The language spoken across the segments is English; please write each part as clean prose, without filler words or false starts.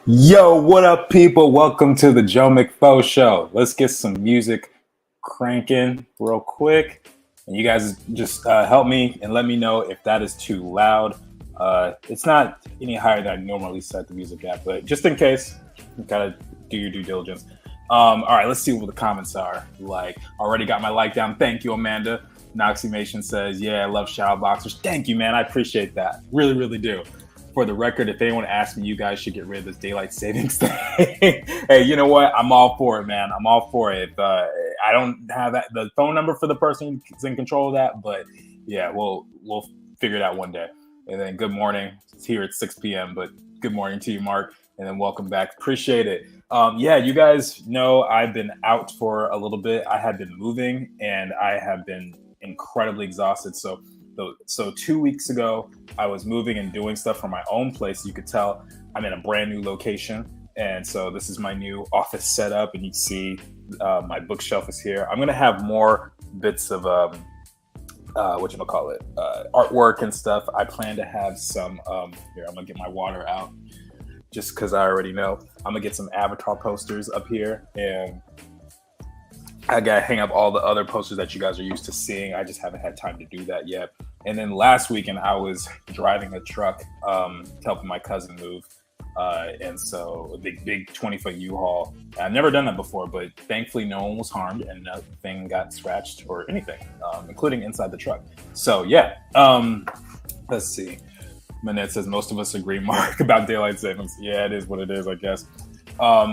Yo, what up, people? Welcome to the Joe McFo Show. Let's get some music cranking real quick. And you guys just help me and let me know if that is too loud. It's not any higher than I normally set the music at, but just in case, you gotta do your due diligence. All right, let's see what the comments are. Like, already got my like down. Thank you, Amanda. Noxymation says, yeah, I love shower boxers. Thank you, man. I appreciate that. Really, really do. For the record, if anyone asks me, you guys should get rid of this daylight savings thing. Hey, you know what? I'm all for it, man. I'm all for it. I don't have the phone number for the person who's in control of that, but yeah, we'll figure it out one day. And then good morning. It's here at 6 p.m., but good morning to you, Mark. And then welcome back. Appreciate it. Yeah, you guys know I've been out for a little bit. I have been moving and I have been incredibly exhausted. So 2 weeks ago, I was moving and doing stuff from my own place. You could tell I'm in a brand new location. And so this is my new office setup. And you can see my bookshelf is here. I'm going to have more bits of, artwork and stuff. I plan to have some, here, I'm going to get my water out just because I already know. I'm going to get some avatar posters up here. And I got to hang up all the other posters that you guys are used to seeing. I just haven't had time to do that yet. And then last weekend, I was driving a truck helping my cousin move. And so a big 20-foot U-Haul. I've never done that before, but thankfully no one was harmed and nothing got scratched or anything, including inside the truck. So yeah, let's see. Manette says, most of us agree, Mark, about daylight savings. Yeah, it is what it is, I guess.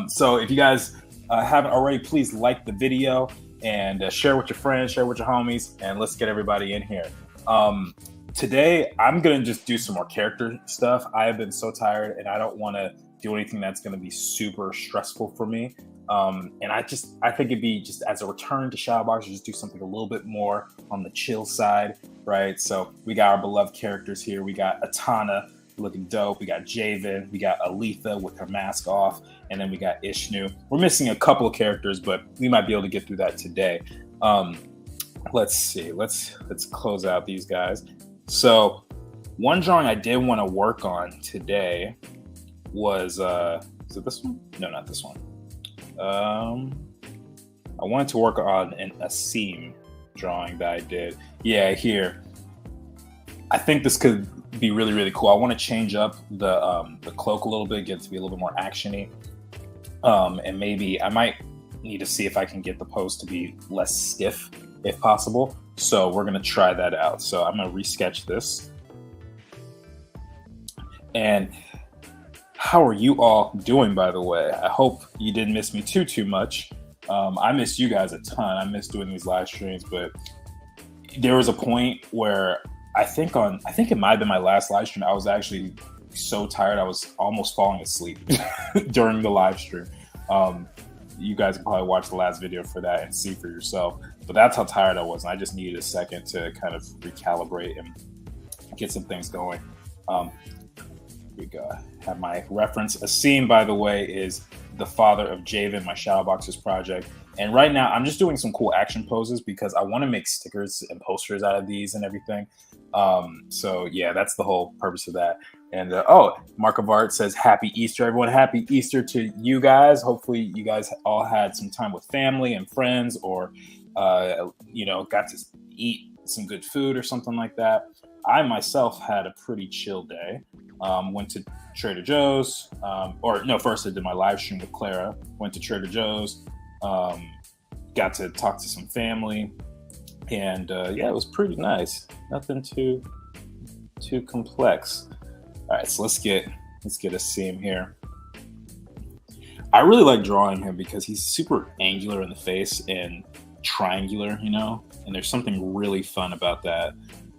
So if you guys haven't already, please like the video and share with your friends, share with your homies, and let's get everybody in here. Today, I'm going to just do some more character stuff. I have been so tired and I don't want to do anything that's going to be super stressful for me. And I think it'd be just as a return to Shadowbox, just do something a little bit more on the chill side, right? So we got our beloved characters here. We got Atana looking dope. We got Javen. We got Aletha with her mask off. And then we got Ishnu. We're missing a couple of characters, but we might be able to get through that today. Let's see. Let's close out these guys. So one drawing I did want to work on today was is it this one? No, not this one. I wanted to work on a seam drawing that I did. Yeah, here. I think this could be really, really cool. I want to change up the cloak a little bit, get it to be a little bit more actiony. And maybe I might need to see if I can get the pose to be less stiff if possible. So we're going to try that out. So I'm going to resketch this. And how are you all doing, by the way? I hope you didn't miss me too much. I missed you guys a ton. I missed doing these live streams, but there was a point where I think it might have been my last live stream. I was actually so tired. I was almost falling asleep during the live stream. You guys can probably watch the last video for that and see for yourself. But that's how tired I was. And I just needed a second to kind of recalibrate and get some things going. Here we go. I have my reference. Asim, by the way, is the father of Javen, my Shadowboxers project. And right now, I'm just doing some cool action poses because I want to make stickers and posters out of these and everything. So yeah, that's the whole purpose of that. And Mark of Art says, Happy Easter, everyone. Happy Easter to you guys. Hopefully you guys all had some time with family and friends or, got to eat some good food or something like that. I myself had a pretty chill day. Went to Trader Joe's, first I did my live stream with Clara, went to Trader Joe's, got to talk to some family, and it was pretty nice. Nothing too complex. All right, so let's get a seam here. I really like drawing him because he's super angular in the face and triangular, and there's something really fun about that.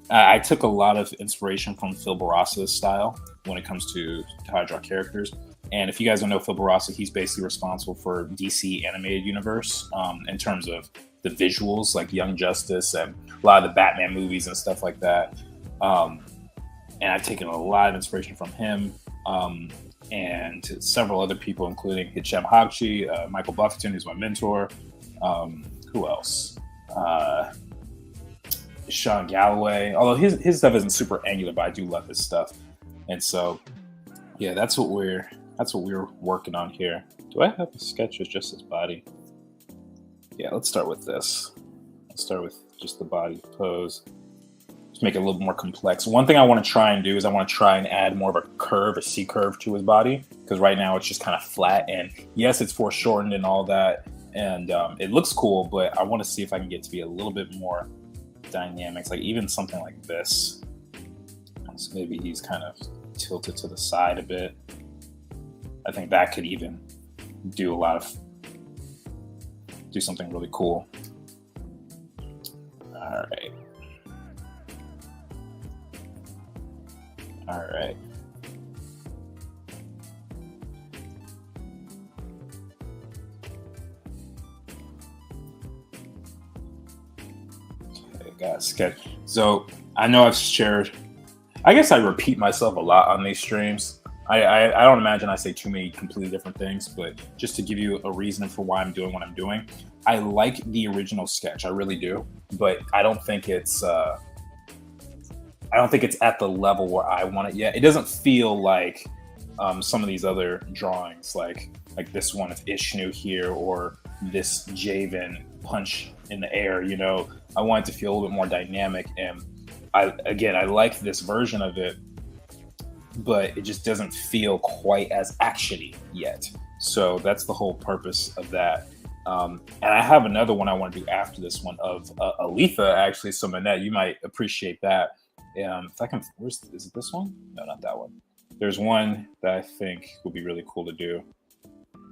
I took a lot of inspiration from Phil Barrasa's style when it comes to how I draw characters. And if you guys don't know Phil Barrasa, he's basically responsible for DC animated universe in terms of the visuals, like Young Justice and a lot of the Batman movies and stuff like that. And I've taken a lot of inspiration from him and several other people, including Hichem Hagchi, Michael Buffington, who's my mentor. Who else? Sean Galloway, although his stuff isn't super angular, but I do love his stuff. And so, yeah, that's what we're that's what we were working on here. Do I have a sketch of just his body? Yeah, let's start with this. Let's start with just the body pose. Just make it a little more complex. One thing I want to try and do is I want to try and add more of a curve, a C curve to his body, because right now it's just kind of flat. And yes, it's foreshortened and all that, and it looks cool, but I want to see if I can get to be a little bit more dynamics, like even something like this. So maybe he's kind of tilted to the side a bit. I think that could even do something really cool. All right. Okay, got a sketch. So I know I've shared, I guess I repeat myself a lot on these streams. I don't imagine I say too many completely different things, but just to give you a reason for why I'm doing what I'm doing, I like the original sketch. I really do, but I don't think it's at the level where I want it yet. It doesn't feel like some of these other drawings, like this one of Ishnu here, or this Javen punch in the air. You know, I want it to feel a little bit more dynamic, and I like this version of it, but it just doesn't feel quite as actiony yet. So that's the whole purpose of that. And I have another one I want to do after this one of Aletha, actually. So Manette, you might appreciate that. If I can, is it this one? No, not that one. There's one that I think would be really cool to do.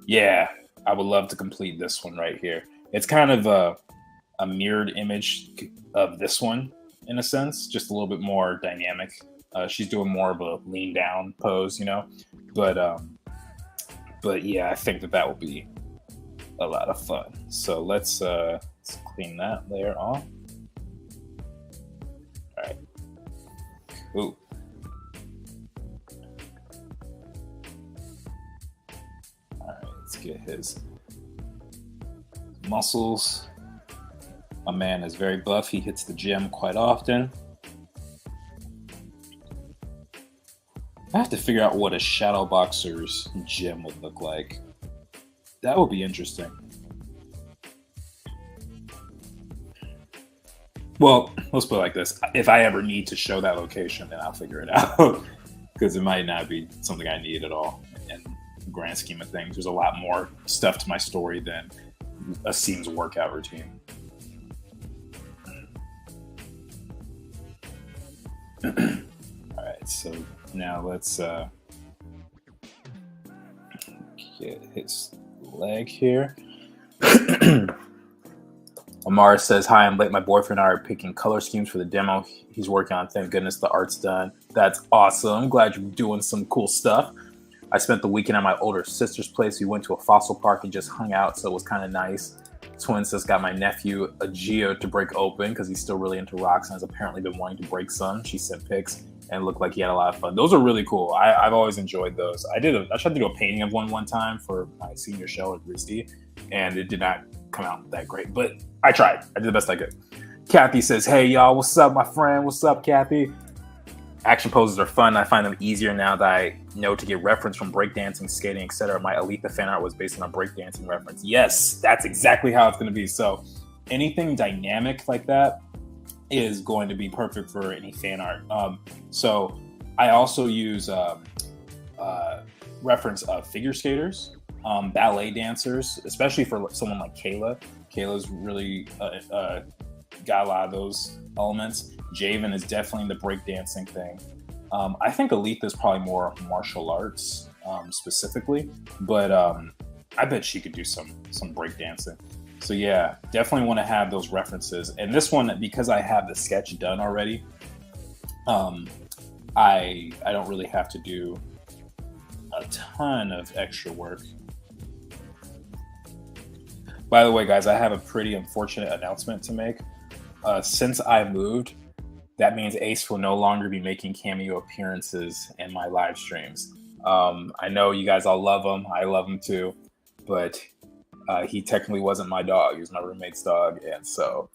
Yeah, I would love to complete this one right here. It's kind of a mirrored image of this one in a sense, just a little bit more dynamic. She's doing more of a lean down pose, you know, but yeah, I think that will be a lot of fun. So let's clean that layer off. All right, cool. All right, let's get his muscles. My man is very buff. He hits the gym quite often. I have to figure out what a shadow boxer's gym would look like. That would be interesting. Well, let's put it like this. If I ever need to show that location, then I'll figure it out. Because it might not be something I need at all in the grand scheme of things. There's a lot more stuff to my story than a Seams workout routine. All right, so now let's get his leg here. Amara says, hi, I'm late. My boyfriend and I are picking color schemes for the demo he's working on. Thank goodness the art's done. That's awesome. Glad you're doing some cool stuff. I spent the weekend at my older sister's place. We went to a fossil park and just hung out, so it was kind of nice. Twin sis got my nephew a Geo to break open because he's still really into rocks and has apparently been wanting to break some. She sent pics and it looked like he had a lot of fun. Those are really cool. I've always enjoyed those. I tried to do a painting of one time for my senior show at RISD, and it did not come out that great, but I tried. I did the best I could. Kathy says, hey y'all, what's up, my friend? What's up, Kathy? Action poses are fun. I find them easier now that I know to get reference from breakdancing, skating, etc. My Aletha fan art was based on a breakdancing reference. Yes, that's exactly how it's going to be. So anything dynamic like that is going to be perfect for any fan art. So I also use reference of figure skaters, ballet dancers, especially for someone like Kayla. Kayla's really got a lot of those elements. Javen is definitely in the breakdancing thing. I think Aletha is probably more martial arts specifically, but I bet she could do some breakdancing. So yeah, definitely want to have those references. And this one, because I have the sketch done already, I don't really have to do a ton of extra work. By the way, guys, I have a pretty unfortunate announcement to make. Since I moved, that means Ace will no longer be making cameo appearances in my live streams. I know you guys all love him. I love him too. But he technically wasn't my dog. He was my roommate's dog. And so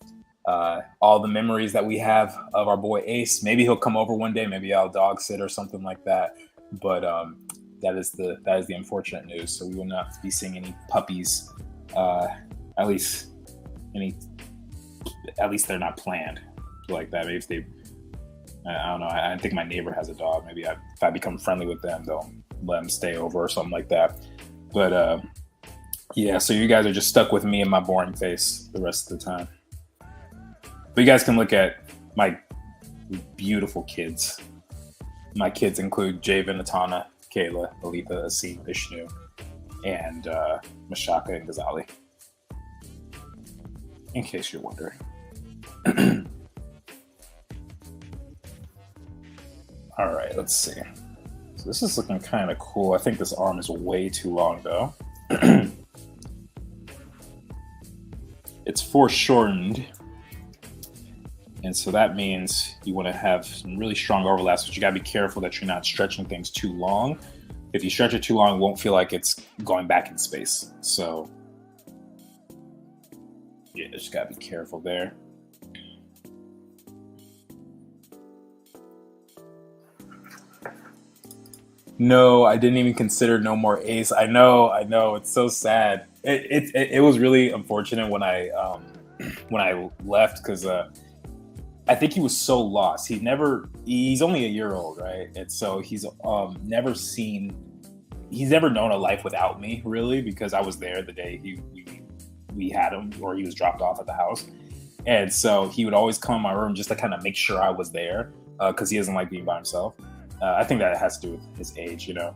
all the memories that we have of our boy Ace, maybe he'll come over one day. Maybe I'll dog sit or something like that. But that is the unfortunate news. So we will not be seeing any puppies, at least they're not planned like that. Maybe if they, I don't know. I think my neighbor has a dog. Maybe if I become friendly with them, they'll let them stay over or something like that. But yeah, so you guys are just stuck with me and my boring face the rest of the time. But you guys can look at my beautiful kids. My kids include Javen, Atana, Kayla, Alita, Asim, Vishnu, and Mashaka and Ghazali. In case you're wondering. All right, let's see. So this is looking kind of cool. I think this arm is way too long, though. It's foreshortened. And so that means you want to have some really strong overlaps, but you got to be careful that you're not stretching things too long. If you stretch it too long, it won't feel like it's going back in space. So yeah, just got to be careful there. No, I didn't even consider No More Ace. I know. It's so sad. It was really unfortunate when I left, because I think he was so lost. He's only a year old, right? And so he's never known a life without me, really, because I was there the day we had him, or he was dropped off at the house. And so he would always come in my room just to kind of make sure I was there, because he doesn't like being by himself. I think that has to do with his age, you know.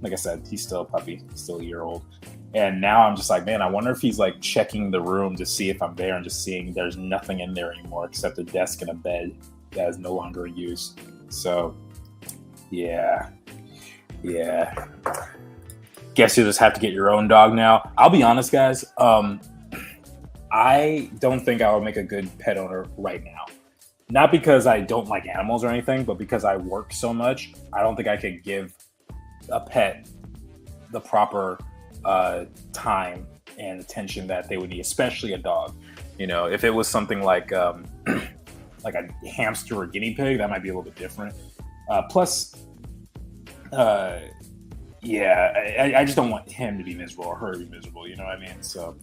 Like I said, he's still a puppy, he's still a year old. And now I'm just like, man, I wonder if he's like checking the room to see if I'm there, and just seeing there's nothing in there anymore except a desk and a bed that is no longer in use. So, yeah. Guess you'll just have to get your own dog now. I'll be honest, guys. I don't think I would make a good pet owner right now. Not because I don't like animals or anything, but because I work so much, I don't think I could give a pet the proper time and attention that they would need, especially a dog. You know, if it was something like like a hamster or guinea pig, that might be a little bit different. Plus, I just don't want him to be miserable or her to be miserable. You know what I mean? So,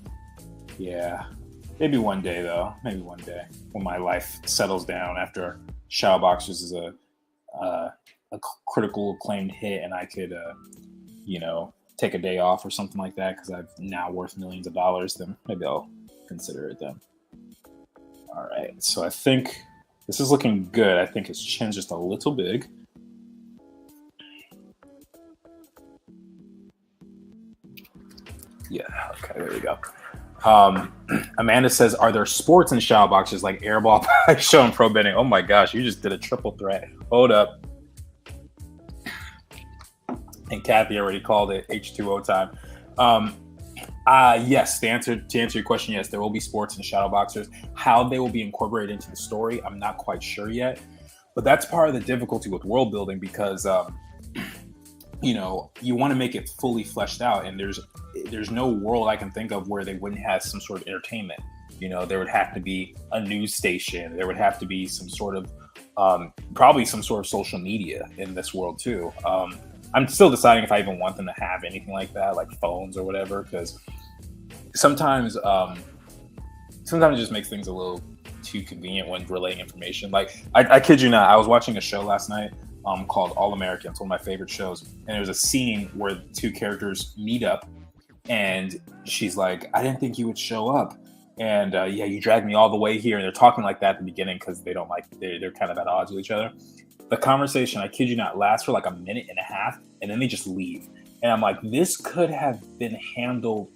yeah. Maybe one day, though. Maybe one day when my life settles down after Shadow Boxers is a critical acclaimed hit, and I could, take a day off or something like that because I'm now worth millions of dollars, then maybe I'll consider it then. All right. So I think this is looking good. I think his chin's just a little big. Yeah. Okay. There we go. Amanda says, are there sports in Shadow Boxers like airball, show, and pro betting? Oh my gosh, you just did a triple threat. Hold up. And Kathy already called it H2O time. Yes, to answer your question, yes, there will be sports in Shadow Boxers. How they will be incorporated into the story, I'm not quite sure yet. But that's part of the difficulty with world building, because you want to make it fully fleshed out, and there's no world I can think of where they wouldn't have some sort of entertainment. You know, there would have to be a news station. There would have to be some sort of, probably some sort of social media in this world too. I'm still deciding if I even want them to have anything like that, like phones or whatever, because sometimes it just makes things a little too convenient when relaying information. Like, I kid you not, I was watching a show last night called All American. It's one of my favorite shows. And there's a scene where the two characters meet up, and she's like, I didn't think you would show up. And you dragged me all the way here. And they're talking like that at the beginning because they're kind of at odds with each other. The conversation, I kid you not, lasts for like a minute and a half, and then they just leave. And I'm like, this could have been handled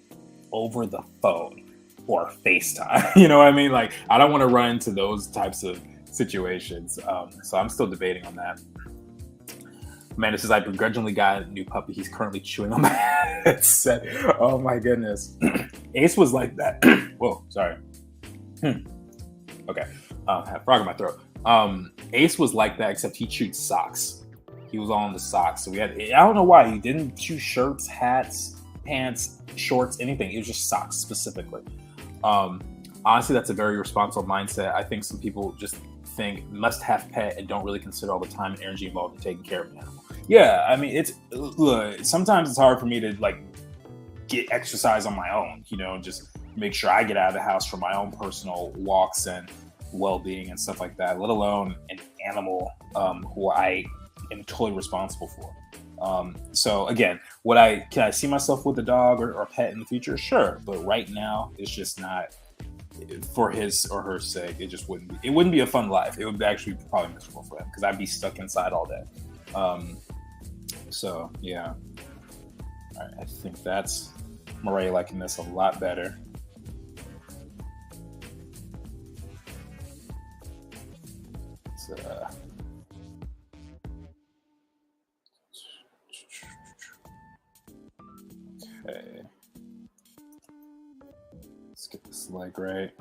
over the phone or FaceTime. You know what I mean? Like, I don't want to run into those types of situations. So I'm still debating on that. Amanda says, I begrudgingly got a new puppy. He's currently chewing on my headset. Oh my goodness. Ace was like that. Whoa, sorry. Okay. I have a frog in my throat. Ace was like that, except he chewed socks. He was all in the socks. So I don't know why. He didn't chew shirts, hats, pants, shorts, anything. It was just socks specifically. Honestly, that's a very responsible mindset. I think some people just think must have pet and don't really consider all the time and energy involved in taking care of an animal. Yeah, I mean, look, sometimes it's hard for me to like get exercise on my own, just make sure I get out of the house for my own personal walks and well-being and stuff like that, let alone an animal who I am totally responsible for. So again, can I see myself with a dog or a pet in the future? Sure, but right now it's just not for his or her sake. It wouldn't be a fun life. It would actually be probably miserable for him because I'd be stuck inside all day. So yeah, all right, I think that's I'm already liking this a lot better. Okay, let's get this leg right.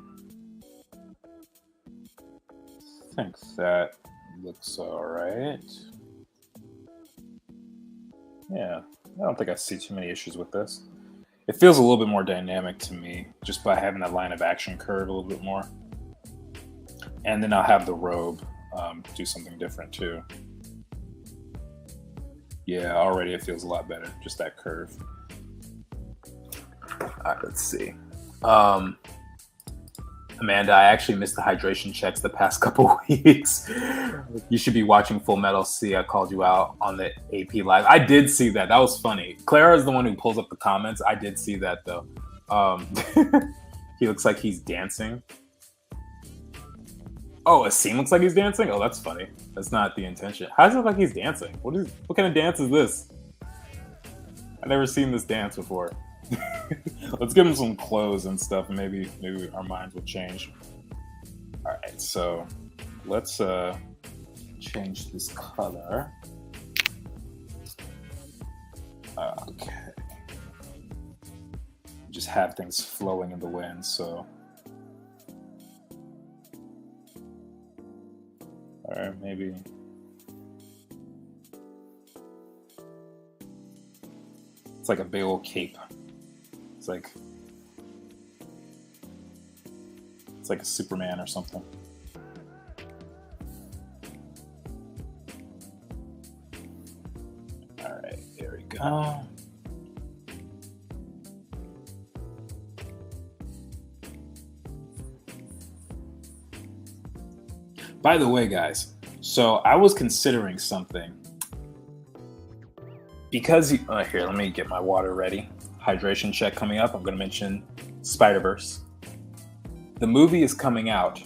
I think that looks all right. Yeah, I don't think I see too many issues with this. It feels a little bit more dynamic to me just by having that line of action curve a little bit more. And then I'll have the robe do something different too. Yeah, already it feels a lot better, just that curve. All right, let's see. Amanda, I actually missed the hydration checks the past couple weeks. You should be watching Full Metal. See, I called you out on the AP Live. I did see that. That was funny. Clara is the one who pulls up the comments. I did see that, though. He looks like he's dancing. Oh, Asim looks like he's dancing? Oh, that's funny. That's not the intention. How does it look like he's dancing? What kind of dance is this? I've never seen this dance before. Let's give him some clothes and stuff, and maybe our minds will change. All right, so let's change this color. Okay. Just have things flowing in the wind, so. All right, maybe. It's like a big old cape. It's like a Superman or something. All right, there we go. By the way, guys, so I was considering something. Because here, let me get my water ready. Hydration check coming up. I'm going to mention Spider-Verse. The movie is coming out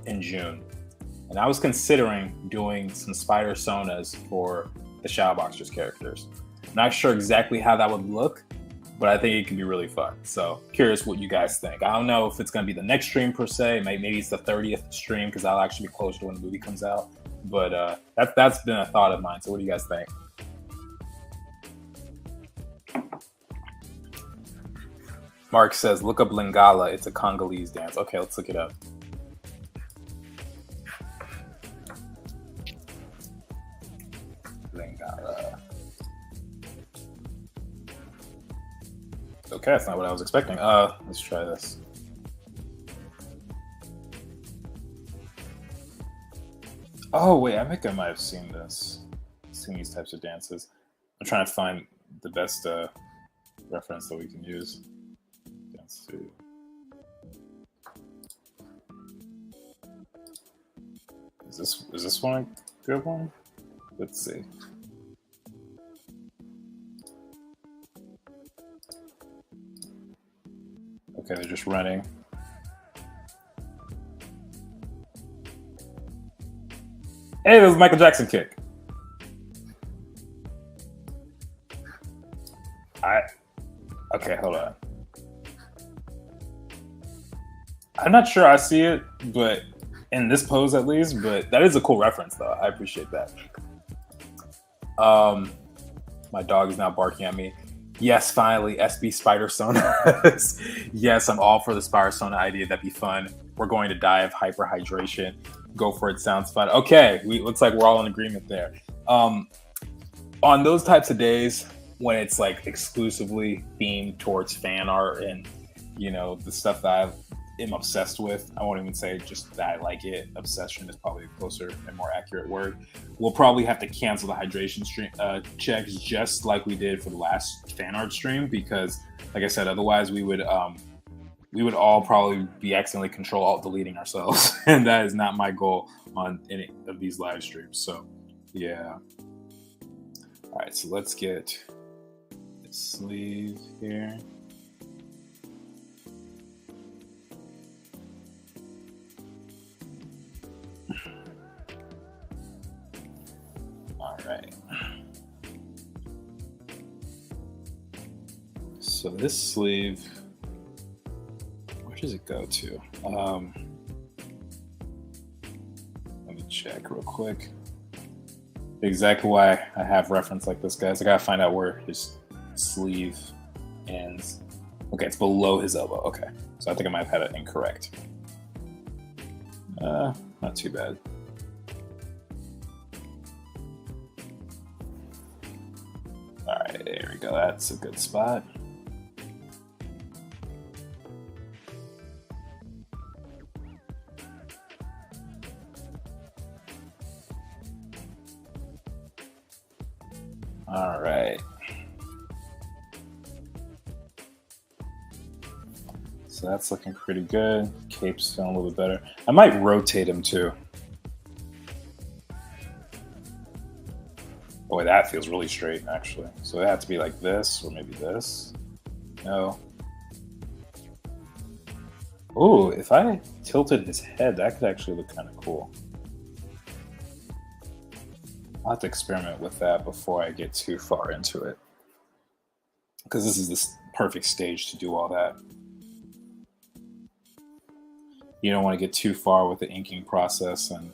in June, and I was considering doing some spider sonas for the Shadowboxers characters. Not sure exactly how that would look, but I think it could be really fun. So curious what you guys think. I don't know if it's going to be the next stream per se. Maybe it's the 30th stream because I'll actually be closer to when the movie comes out. But that's been a thought of mine. So what do you guys think? Mark says, look up Lingala. It's a Congolese dance. Okay, let's look it up. Lingala. Okay, that's not what I was expecting. Let's try this. Oh, wait, I think I might have seen this. Seen these types of dances. I'm trying to find the best reference that we can use. Is this one a good one? Let's see. Okay, they're just running. Hey, there's a Michael Jackson kick. Okay, hold on. I'm not sure I see it, but in this pose at least, but that is a cool reference though. I appreciate that. My dog is now barking at me. Yes, finally, SB Spider Sonas. Yes, I'm all for the Spider Sona idea. That'd be fun. We're going to die of hyperhydration. Go for it, sounds fun. Okay, looks like we're all in agreement there. On those types of days when it's like exclusively themed towards fan art and the stuff that am obsessed with. I won't even say just that I like it. Obsession is probably a closer and more accurate word. We'll probably have to cancel the hydration stream checks just like we did for the last fan art stream, because like I said, otherwise we would all probably be accidentally control alt deleting ourselves, and that is not my goal on any of these live streams. So yeah. All right, so let's get the sleeve here. All right. So this sleeve, where does it go to? Let me check real quick. Exactly why I have reference like this, guys. I gotta find out where his sleeve ends. Okay, it's below his elbow. Okay, so I think I might have had it incorrect. Not too bad. All right, there we go. That's a good spot. All right. So that's looking pretty good. Cape's feeling a little bit better. I might rotate him too. Boy, that feels really straight, actually. So it had to be like this, or maybe this. No. Ooh, if I tilted his head, that could actually look kind of cool. I'll have to experiment with that before I get too far into it, because this is the perfect stage to do all that. You don't want to get too far with the inking process and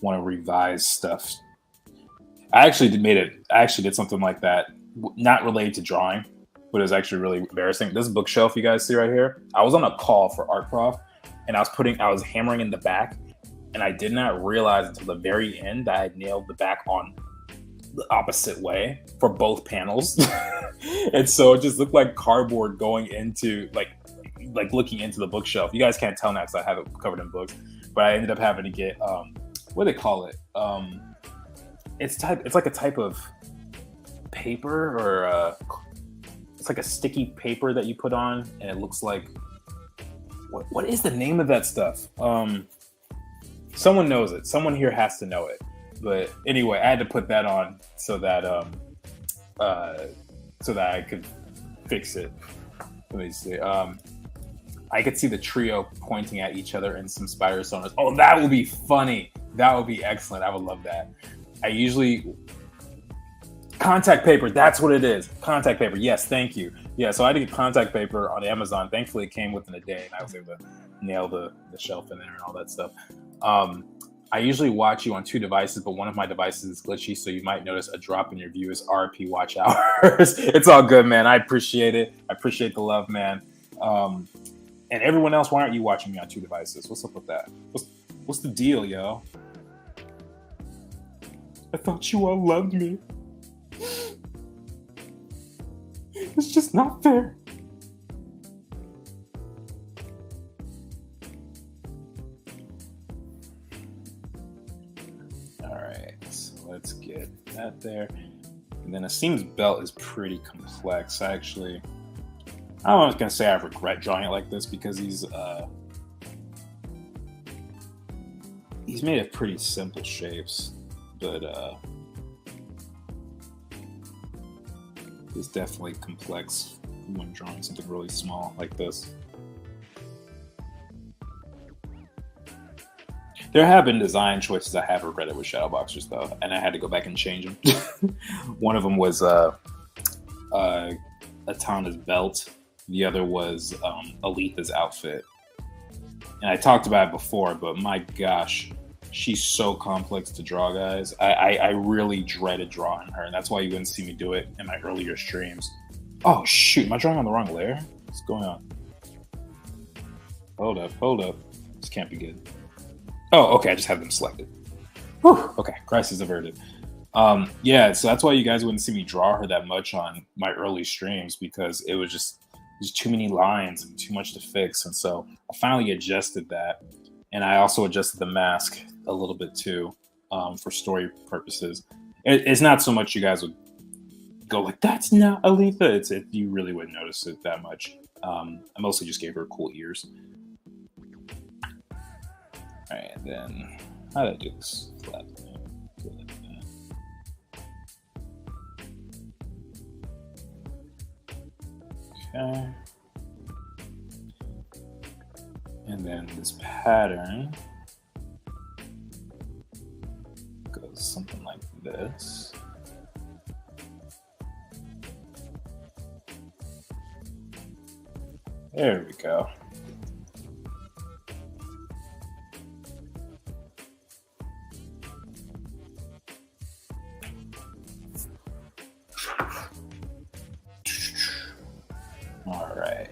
want to revise stuff. I actually did something like that, not related to drawing, but it was actually really embarrassing. This bookshelf you guys see right here, I was on a call for Art Prof, and I was hammering in the back. And I did not realize until the very end that I had nailed the back on the opposite way for both panels. And so it just looked like cardboard going into, like looking into the bookshelf. You guys can't tell now because I have it covered in books. But I ended up having to get, what do they call it? It's like a type of paper, or it's like a sticky paper that you put on, and it looks like, what is the name of that stuff? Someone knows it. Someone here has to know it. But anyway, I had to put that on so that I could fix it. Let me see. I could see the trio pointing at each other in some spider sonars. Oh, that would be funny. That would be excellent. I would love that. I usually contact paper. That's what it is. Contact paper. Yes, thank you. Yeah, so I had to get contact paper on Amazon. Thankfully, it came within a day, and I was able to nail the shelf in there and all that stuff. I usually watch you on 2 devices, but one of my devices is glitchy, so you might notice a drop in your viewers. RP watch hours. It's all good, man. I appreciate it. I appreciate the love, man. And everyone else, why aren't you watching me on 2 devices? What's up with that? What's the deal, yo? I thought you all loved me. It's just not fair. Let's get that there. And then Asim's belt is pretty complex. I don't know, I was going to say I regret drawing it like this, because he's made of pretty simple shapes, but it's definitely complex when drawing something really small like this. There have been design choices I have regretted with Shadowboxers, though, and I had to go back and change them. One of them was Atana's belt. The other was Aletha's outfit. And I talked about it before, but my gosh, she's so complex to draw, guys. I really dreaded drawing her, and that's why you wouldn't see me do it in my earlier streams. Oh, shoot. Am I drawing on the wrong layer? What's going on? Hold up. This can't be good. Oh, okay, I just have them selected. Whew, okay, crisis averted. Yeah, so that's why you guys wouldn't see me draw her that much on my early streams, because it was just, there's too many lines and too much to fix. And so I finally adjusted that. And I also adjusted the mask a little bit too, for story purposes. It's not so much you guys would go like, that's not Aletha. You really wouldn't notice it that much. I mostly just gave her cool ears. All right, and then how did I do this? Flat. Okay. And then this pattern goes something like this. There we go. All right.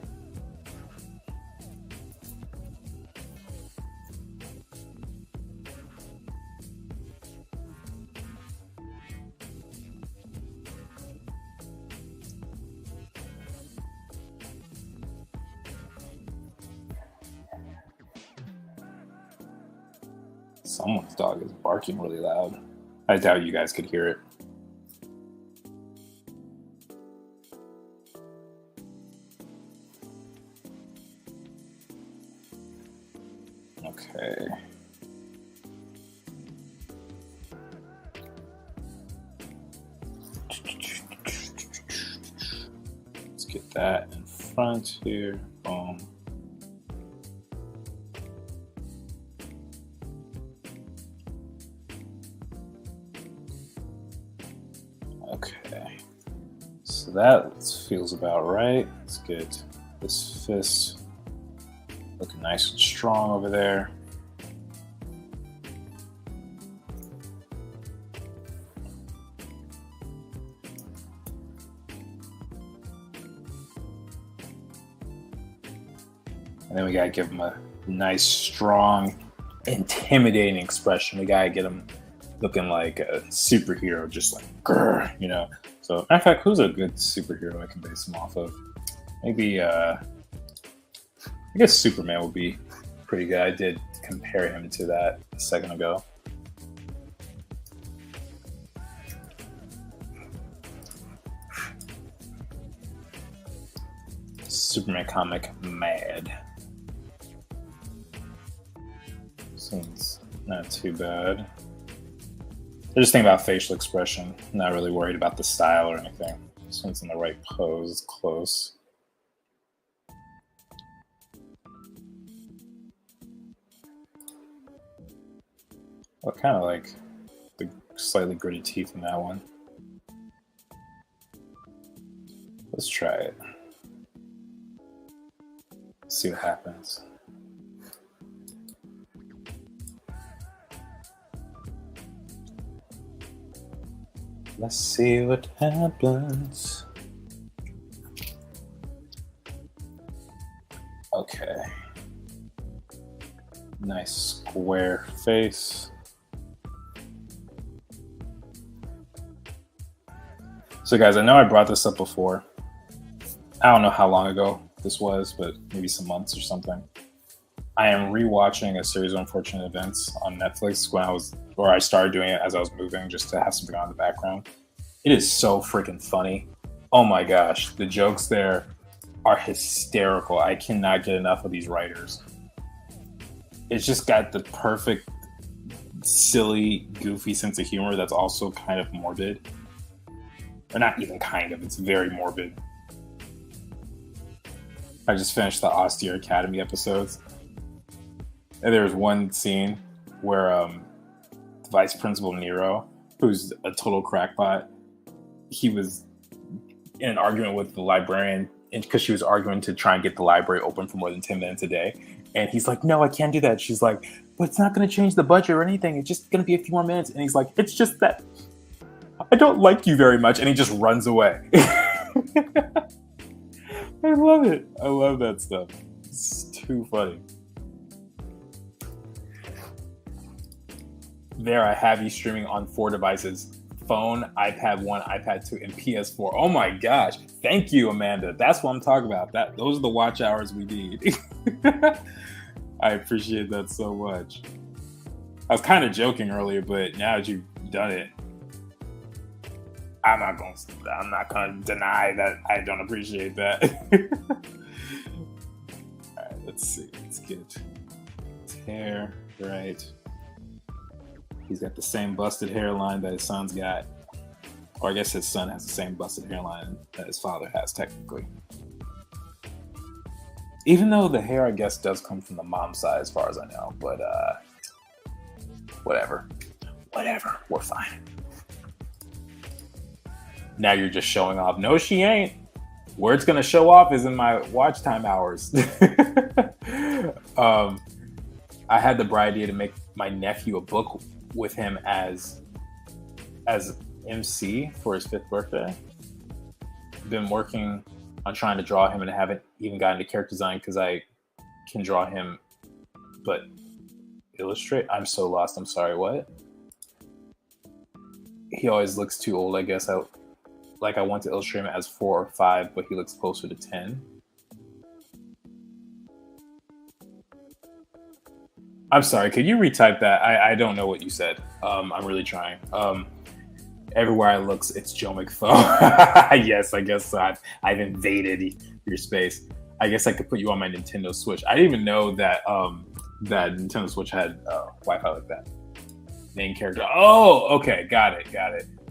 Someone's dog is barking really loud. I doubt you guys could hear it. Okay. Let's get that in front here. Boom. Okay. So that feels about right. Let's get this fist looking nice and strong over there. And then we gotta give him a nice, strong, intimidating expression. We gotta get him looking like a superhero, just like, grr, you know. So, matter of fact, who's a good superhero I can base him off of? Maybe, I guess Superman would be pretty good. I did compare him to that a second ago. Superman comic mad. Seems not too bad. I just think about facial expression. I'm not really worried about the style or anything. This one's in the right pose, close. Well, kind of like the slightly gritty teeth in that one. Let's try it. See what happens. Let's see what happens. Okay. Nice square face. So guys, I know I brought this up before. I don't know how long ago this was, but maybe some months or something. I am rewatching A Series of Unfortunate Events on Netflix I started doing it as I was moving just to have something on in the background. It is so freaking funny. Oh my gosh, the jokes there are hysterical. I cannot get enough of these writers. It's just got the perfect, silly, goofy sense of humor that's also kind of morbid. Or not even kind of, it's very morbid. I just finished the Austere Academy episodes. And there was one scene where Vice Principal Nero, who's a total crackpot, he was in an argument with the librarian because she was arguing to try and get the library open for more than 10 minutes a day. And he's like, no, I can't do that. She's like, but it's not going to change the budget or anything. It's just going to be a few more minutes. And he's like, it's just that I don't like you very much. And he just runs away. I love it. I love that stuff. It's too funny. There I have you streaming on 4 devices phone, iPad 1, iPad 2, and PS4. Oh my gosh. Thank you, Amanda. That's what I'm talking about. Those are the watch hours we need. I appreciate that so much. I was kind of joking earlier, but now that you've done it, I'm not gonna deny that I don't appreciate that. All right, let's see. Let's get his hair right. He's got the same busted hairline that his son's got. Or I guess his son has the same busted hairline that his father has, technically. Even though the hair, I guess, does come from the mom's side, as far as I know. But, whatever. We're fine. Now you're just showing off. No, she ain't. Where it's going to show off is in my watch time hours. I had the bright idea to make my nephew a book with him as MC for his 5th birthday. Been working on trying to draw him and haven't even gotten to character design because I can draw him, but illustrate. I'm so lost. I'm sorry. What? He always looks too old. I guess I want to illustrate him as 4 or 5, but he looks closer to 10. I'm sorry. Could you retype that? I don't know what you said. I'm really trying. Everywhere I look, it's Joe McFo. Yes, I guess so. I've invaded your space. I guess I could put you on my Nintendo Switch. I didn't even know that that Nintendo Switch had Wi-Fi like that. Main character. Oh, okay. Got it.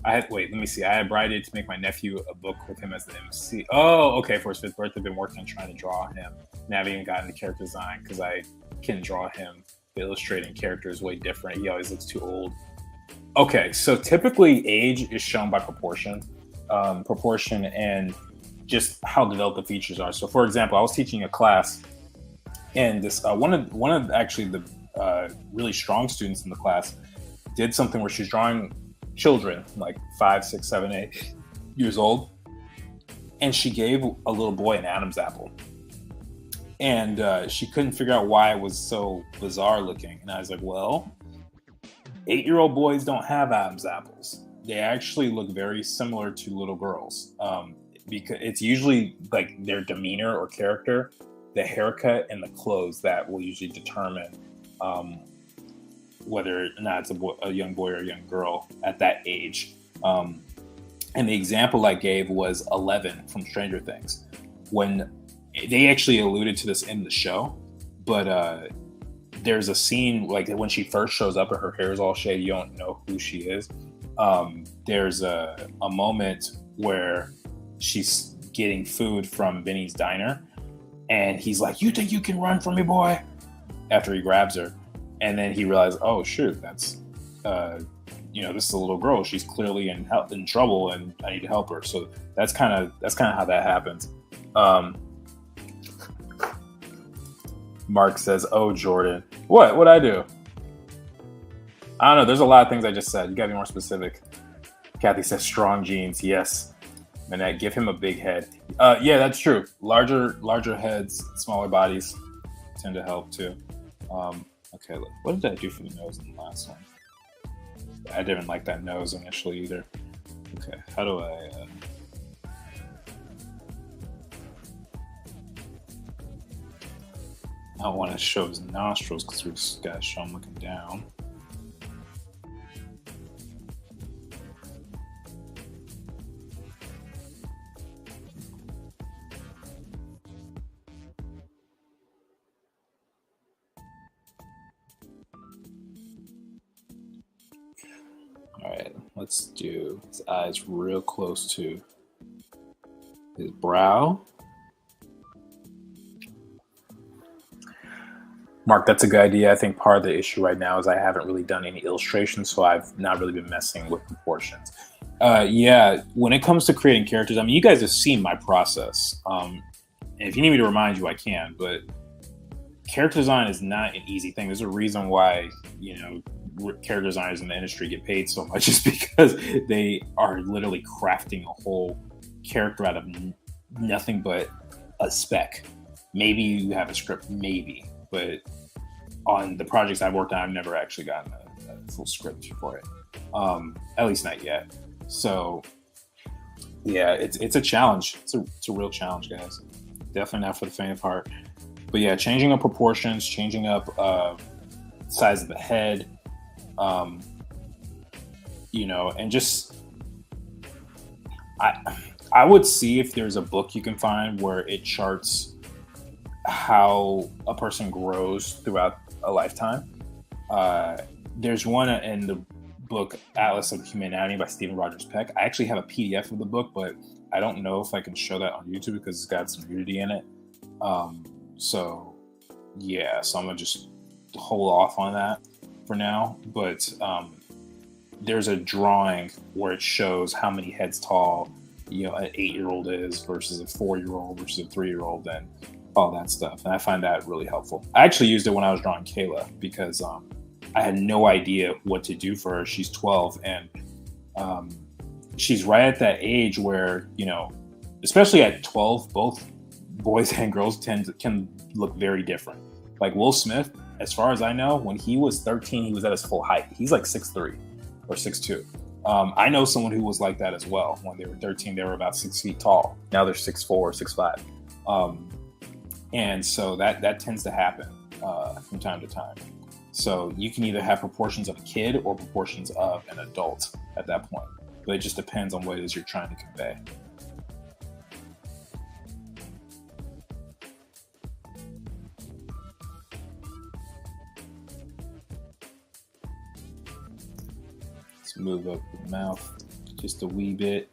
Let me see. I had bright idea to make my nephew a book with him as the MC. Oh, okay. For his 5th birthday, I've been working on trying to draw him. And I haven't even gotten to character design because I can draw him. The illustrating character is way different. He always looks too old. Okay, so typically age is shown by proportion and just how developed the features are. So, for example, I was teaching a class, and this one of actually the really strong students in the class did something where she's drawing children like 5, 6, 7, 8 years old, and she gave a little boy an Adam's apple, and she couldn't figure out why it was so bizarre looking. And I was like, well, 8-year-old boys don't have Adam's apples. They actually look very similar to little girls, because it's usually like their demeanor or character, the haircut, and the clothes that will usually determine whether or not it's a young boy or a young girl at that age. And the example I gave was 11 from Stranger Things. When they actually alluded to this in the show, but there's a scene like when she first shows up and her hair is all shady, you don't know who she is. There's a moment where she's getting food from Vinny's diner, and he's like, "You think you can run from me, boy?" After he grabs her, and then he realizes, "Oh shoot, that's this is a little girl. She's clearly in trouble, and I need to help her." So that's kind of how that happens. Mark says, "Oh, Jordan, what'd I do?" I don't know. There's a lot of things I just said. You gotta be more specific. Kathy says, "Strong genes." Yes. Manette, give him a big head. Yeah, that's true. Larger heads, smaller bodies tend to help too. Okay, look, what did I do for the nose in the last one? I didn't like that nose initially either. Okay, how do I... I don't want to show his nostrils because we just got to show him looking down. All right, let's do his eyes real close to his brow. Mark, that's a good idea. I think part of the issue right now is I haven't really done any illustrations, so I've not really been messing with proportions. Yeah, when it comes to creating characters, I mean, you guys have seen my process. And if you need me to remind you, I can, but character design is not an easy thing. There's a reason why, character designers in the industry get paid so much, is because they are literally crafting a whole character out of nothing but a spec. Maybe you have a script, maybe, but on the projects I've worked on, I've never actually gotten a full script for it. At least not yet. So yeah, it's a challenge. It's a real challenge, guys. Definitely not for the faint of heart. But yeah, changing up proportions, changing up size of the head, um, and just I I would see if there's a book you can find where it charts how a person grows throughout a lifetime. Uh, there's one in the book Atlas of Humanity by Stephen Rogers Peck. I actually have a PDF of the book, but I don't know if I can show that on YouTube because it's got some nudity in it. So yeah, so I'm gonna just hold off on that for now. But there's a drawing where it shows how many heads tall, an 8-year-old is versus a 4-year-old versus a 3-year-old, and all that stuff. And I find that really helpful. I actually used it when I was drawing Kayla because I had no idea what to do for her. She's 12, and she's right at that age where, especially at 12, both boys and girls can look very different. Like Will Smith, as far as I know, when he was 13, he was at his full height. He's like 6'3" or 6'2". I know someone who was like that as well. When they were 13, they were about 6 feet tall. Now they're 6'4", 6'5". And so that tends to happen from time to time. So you can either have proportions of a kid or proportions of an adult at that point. But it just depends on what it is you're trying to convey. Let's move up the mouth just a wee bit.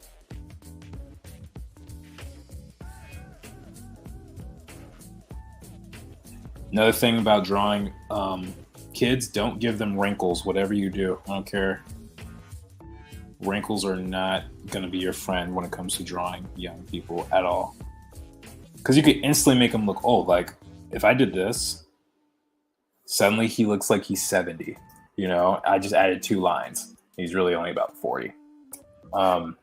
Another thing about drawing kids, don't give them wrinkles, whatever you do. I don't care. Wrinkles are not going to be your friend when it comes to drawing young people at all. Because you could instantly make them look old. Like, if I did this, suddenly he looks like he's 70. I just added 2 lines. He's really only about 40. I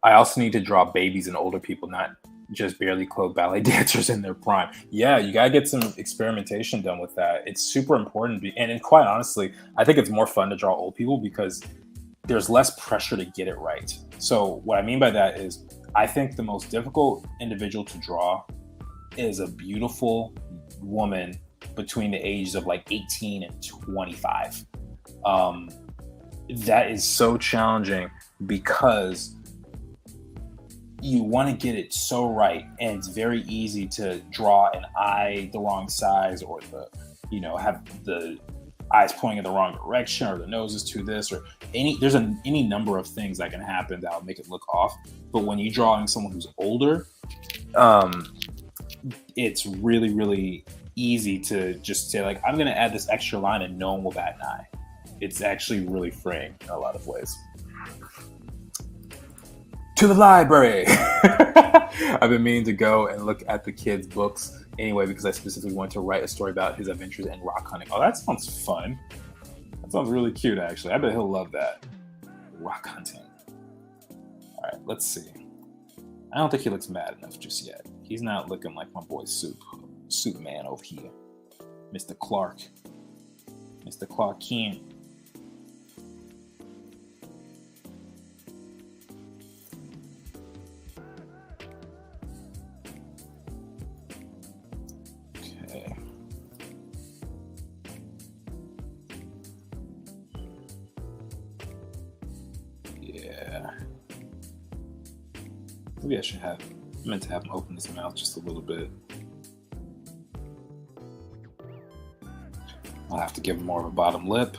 also need to draw babies and older people, not just barely clothed ballet dancers in their prime. Yeah, you gotta get some experimentation done with that. It's super important. And quite honestly, I think it's more fun to draw old people because there's less pressure to get it right. So what I mean by that is I think the most difficult individual to draw is a beautiful woman between the ages of like 18 and 25. That is so challenging because you want to get it so right, and it's very easy to draw an eye the wrong size, or have the eyes pointing in the wrong direction, or the nose is to this, or there's any number of things that can happen that will make it look off. But when you're drawing someone who's older, it's really, really easy to just say, like, I'm going to add this extra line and no one will bat an eye. It's actually really freeing in a lot of ways. To the library. I've been meaning to go and look at the kids' books anyway because I specifically wanted to write a story about his adventures in rock hunting. Oh, that sounds fun. That sounds really cute, actually. I bet he'll love that. Rock hunting. All right, let's see. I don't think he looks mad enough just yet. He's not looking like my boy Soup Man over here. Mr. Clark. Mr. Clark Kent. Maybe I meant to have him open his mouth just a little bit. I'll have to give him more of a bottom lip.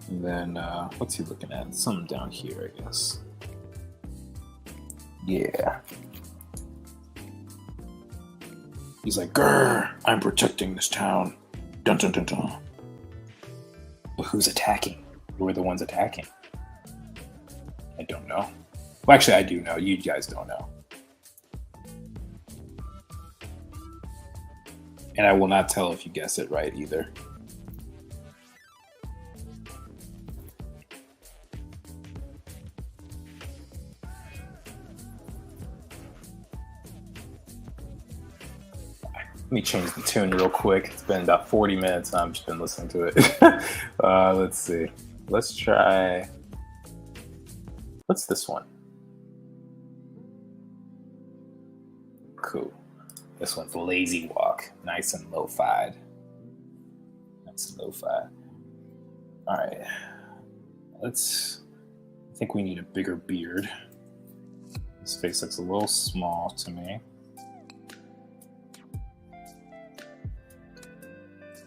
And then, what's he looking at? Something down here, I guess. Yeah. He's like, grr, I'm protecting this town. Dun dun dun dun. But who's attacking? Who are the ones attacking? I don't know. Well, actually, I do know. You guys don't know. And I will not tell if you guess it right either. Let me change the tune real quick. It's been about 40 minutes. I've just been listening to it. Let's see. Let's try. What's this one? Cool. This one's Lazy Walk. Nice and lo-fi. Nice and lo-fi. All right. I think we need a bigger beard. This face looks a little small to me.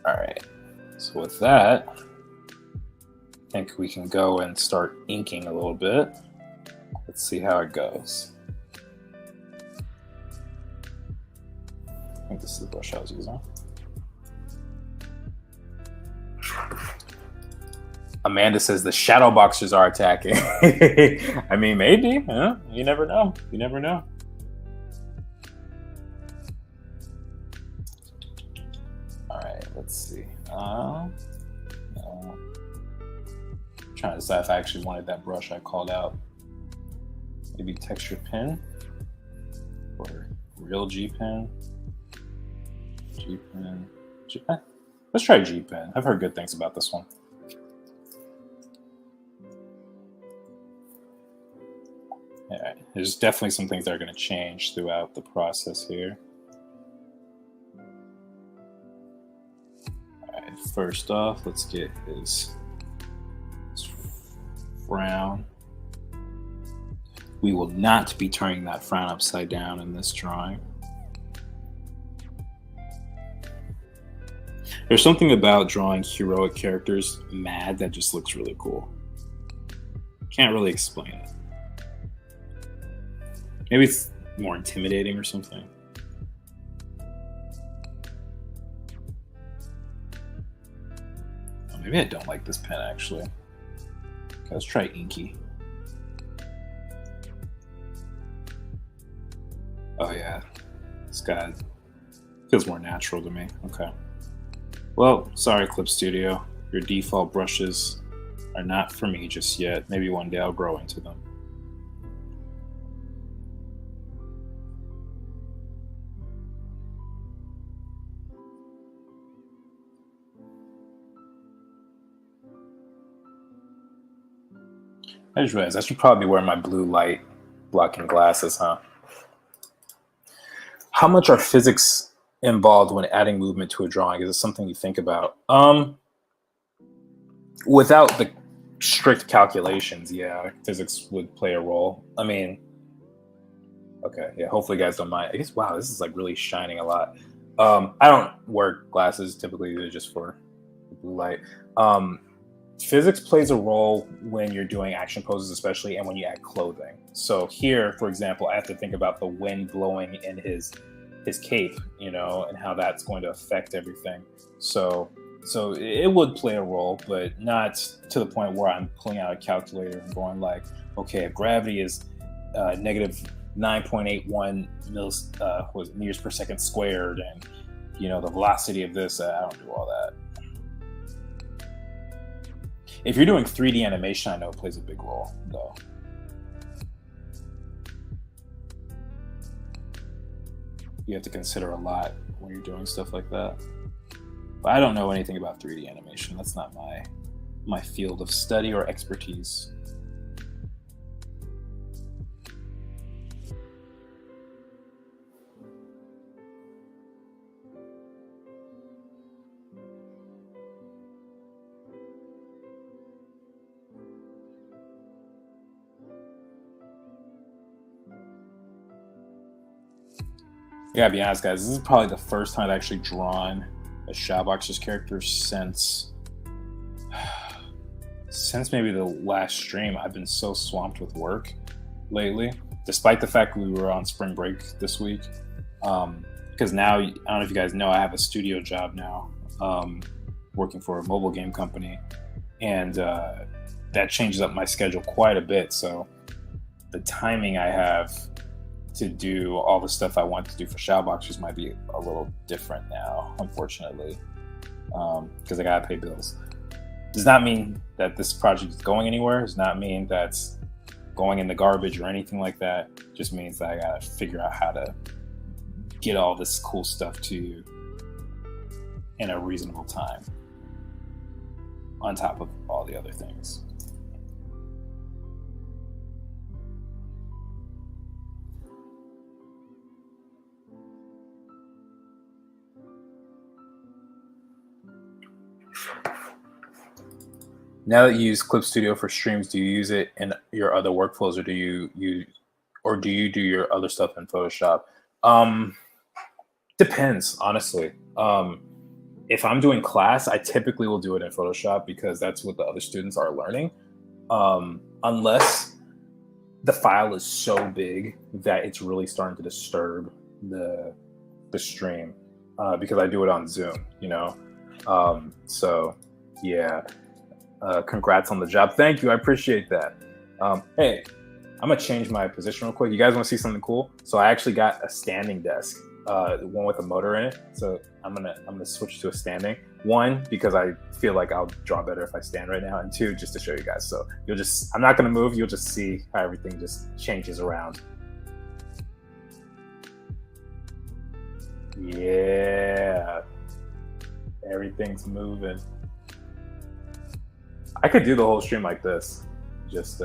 All right. So with that, I think we can go and start inking a little bit. Let's see how it goes. I think this is the brush I was using. Amanda says the shadow boxers are attacking. I mean, maybe. Huh? You never know. You never know. All right, let's see. No. I'm trying to decide if I actually wanted that brush I called out. Maybe texture pen or real G pen. G pen. Let's try G pen. I've heard good things about this one. All right. There's definitely some things that are going to change throughout the process here. All right. First off, let's get his frown. We will not be turning that frown upside down in this drawing. There's something about drawing heroic characters mad that just looks really cool. Can't really explain it. Maybe it's more intimidating or something. Oh, maybe I don't like this pen actually. Okay, let's try inky. Oh yeah, this guy feels more natural to me. Okay. Well, sorry Clip Studio. Your default brushes are not for me just yet. Maybe one day I'll grow into them. I just realized I should probably wear my blue light blocking glasses, huh? How much are physics involved when adding movement to a drawing? Is it something you think about? Without the strict calculations, yeah, physics would play a role. I mean, okay, yeah, hopefully you guys don't mind. I guess, wow, this is like really shining a lot. I don't wear glasses typically, they're just for blue light. Physics plays a role when you're doing action poses, especially, and when you add clothing. So here, for example, I have to think about the wind blowing in his cape, you know, and how that's going to affect everything. So it would play a role, but not to the point where I'm pulling out a calculator and going like, okay, if gravity is negative 9.81 meters per second squared, and you know the velocity of this, I don't do all that. If you're doing 3D animation, I know it plays a big role, though. You have to consider a lot when you're doing stuff like that. But I don't know anything about 3D animation. That's not my field of study or expertise. I gotta be honest, guys, this is probably the first time I've actually drawn a Shadowboxer's character since maybe the last stream. I've been so swamped with work lately, despite the fact we were on spring break this week. Because now, I don't know if you guys know, I have a studio job now, working for a mobile game company, and that changes up my schedule quite a bit. So the timing I have to do all the stuff I want to do for Shadowboxers might be a little different now, unfortunately, because I gotta pay bills. Does not mean that this project is going anywhere. Does not mean that's going in the garbage or anything like that. Just means that I gotta figure out how to get all this cool stuff to you in a reasonable time, on top of all the other things. Now that you use Clip Studio for streams, do you use it in your other workflows, or do you do your other stuff in Photoshop? Depends, honestly. If I'm doing class, I typically will do it in Photoshop because that's what the other students are learning. Unless the file is so big that it's really starting to disturb the stream, because I do it on Zoom, you know. So yeah. Congrats on the job. Thank you. I appreciate that. Hey, I'm gonna change my position real quick. You guys want to see something cool? So I actually got a standing desk, one with a motor in it. So I'm gonna switch to a standing. One, because I feel like I'll draw better if I stand right now, and two, just to show you guys. So I'm not gonna move. You'll just see how everything just changes around. Yeah, everything's moving. I could do the whole stream like this. Just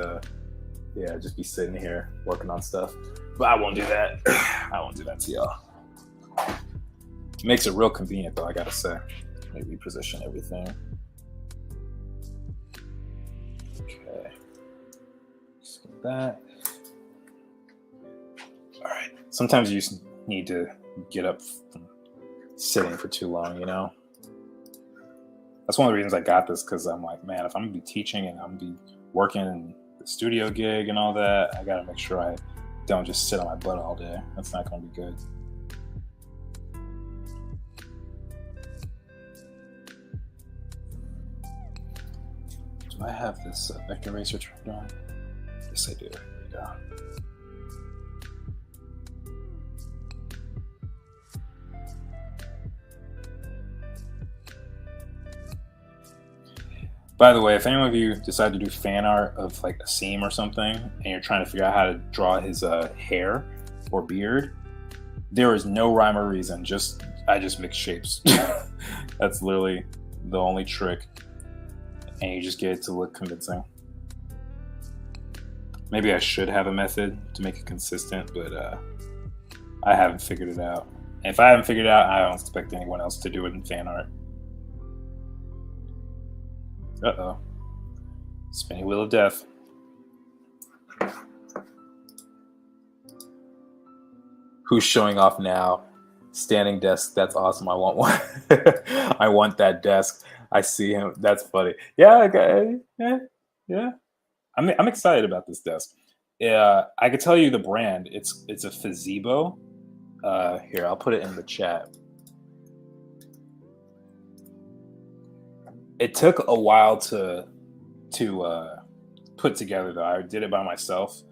be sitting here working on stuff. But I won't do that. I won't do that to y'all. It makes it real convenient though, I gotta say. Maybe position everything. Okay. Just like that. Alright. Sometimes you just need to get up from sitting for too long, you know? That's one of the reasons I got this, because I'm like, man, if I'm gonna be teaching and I'm gonna be working in the studio gig and all that, I gotta make sure I don't just sit on my butt all day. That's not gonna be good. Do I have this vector eraser turned on? Yes, I do. There we go. By the way, if any of you decide to do fan art of like a seam or something, and you're trying to figure out how to draw his hair or beard, there is no rhyme or reason. I just mix shapes. That's literally the only trick, and you just get it to look convincing. Maybe I should have a method to make it consistent, but I haven't figured it out. And if I haven't figured it out, I don't expect anyone else to do it in fan art. Uh-oh. Spinning wheel of death. Who's showing off now? Standing desk. That's awesome. I want one. I want that desk. I see him. That's funny. Yeah. Okay. Yeah. I'm excited about this desk. I could tell you the brand. It's a Fazebo. Here, I'll put it in the chat. It took a while to put together though. I did it by myself,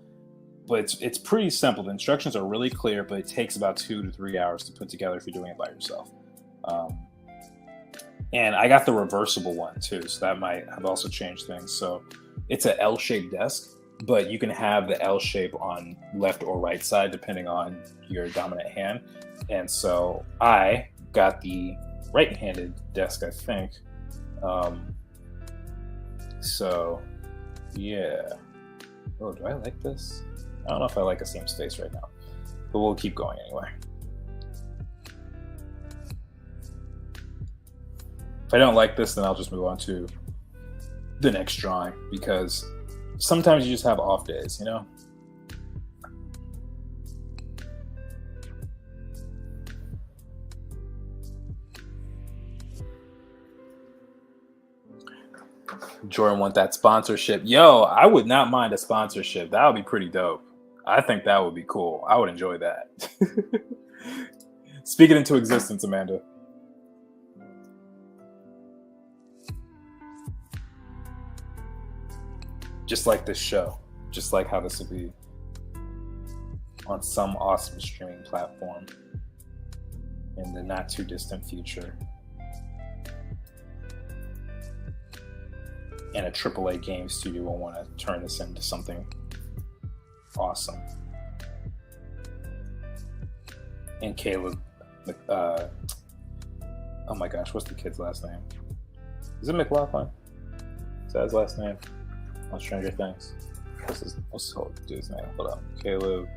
but it's pretty simple. The instructions are really clear, but it takes about 2 to 3 hours to put together if you're doing it by yourself. And I got the reversible one too, so that might have also changed things. So it's an L-shaped desk, but you can have the L shape on left or right side depending on your dominant hand. And so I got the right-handed desk, I think. So yeah. Oh, do I like this? I don't know if I like a seam space right now, but we'll keep going anyway. If I don't like this, then I'll just move on to the next drawing, because sometimes you just have off days, you know? Jordan want that sponsorship. Yo, I would not mind a sponsorship. That would be pretty dope. I think that would be cool. I would enjoy that. Speak it into existence, Amanda. Just like this show. Just like how this would be on some awesome streaming platform in the not too distant future. And a AAA game studio will want to turn this into something awesome. and Caleb. Oh my gosh, what's the kid's last name? Is it McLaughlin? Is that his last name on Stranger Things? What's the dude's name? Hold on, Caleb.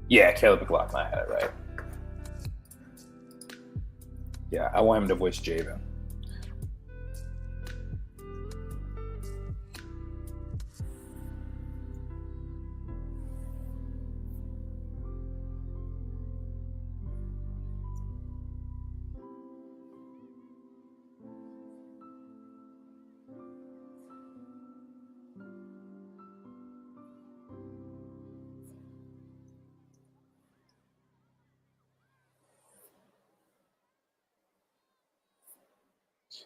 Yeah, Caleb McLaughlin. I had it right. Yeah, I want him to voice Javen.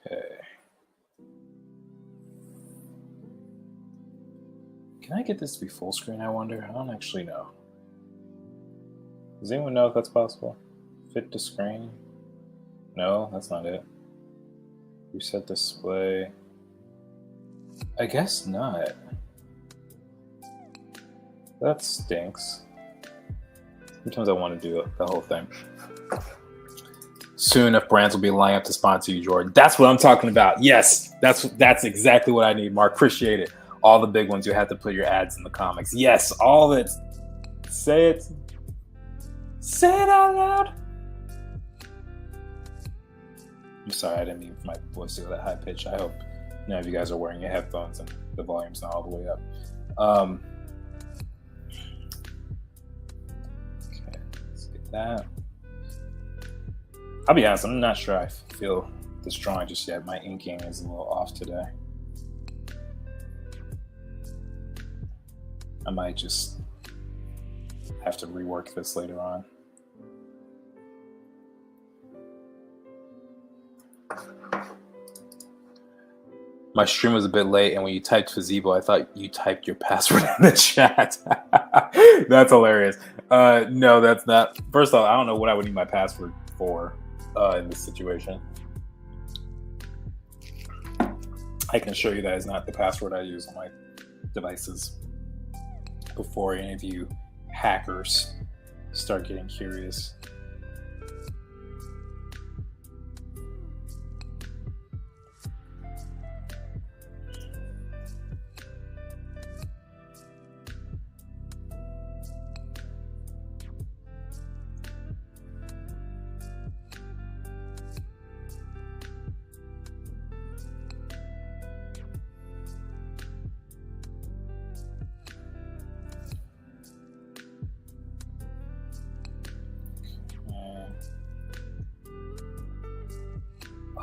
Okay. Can I get this to be full screen, I wonder? I don't actually know. Does anyone know if that's possible? Fit to screen? No, that's not it. Reset display. I guess not. That stinks. Sometimes I want to do the whole thing. Soon enough brands will be lining up to sponsor you, Jordan. That's what I'm talking about. Yes, that's exactly what I need, Mark. Appreciate it. All the big ones, you have to put your ads in the comics. Yes, all of it. Say it. Say it out loud. I'm sorry, I didn't mean for my voice to go that high pitch. I hope none of you guys are wearing your headphones and the volume's not all the way up. Okay, let's get that. I'll be honest, I'm not sure I feel this drawing just yet. My inking is a little off today. I might just have to rework this later on. My stream was a bit late, and when you typed Fazebo, I thought you typed your password in the chat. That's hilarious. No, that's not. First off, I don't know what I would need my password for in this situation. I can assure you that is not the password I use on my devices. Before any of you hackers start getting curious.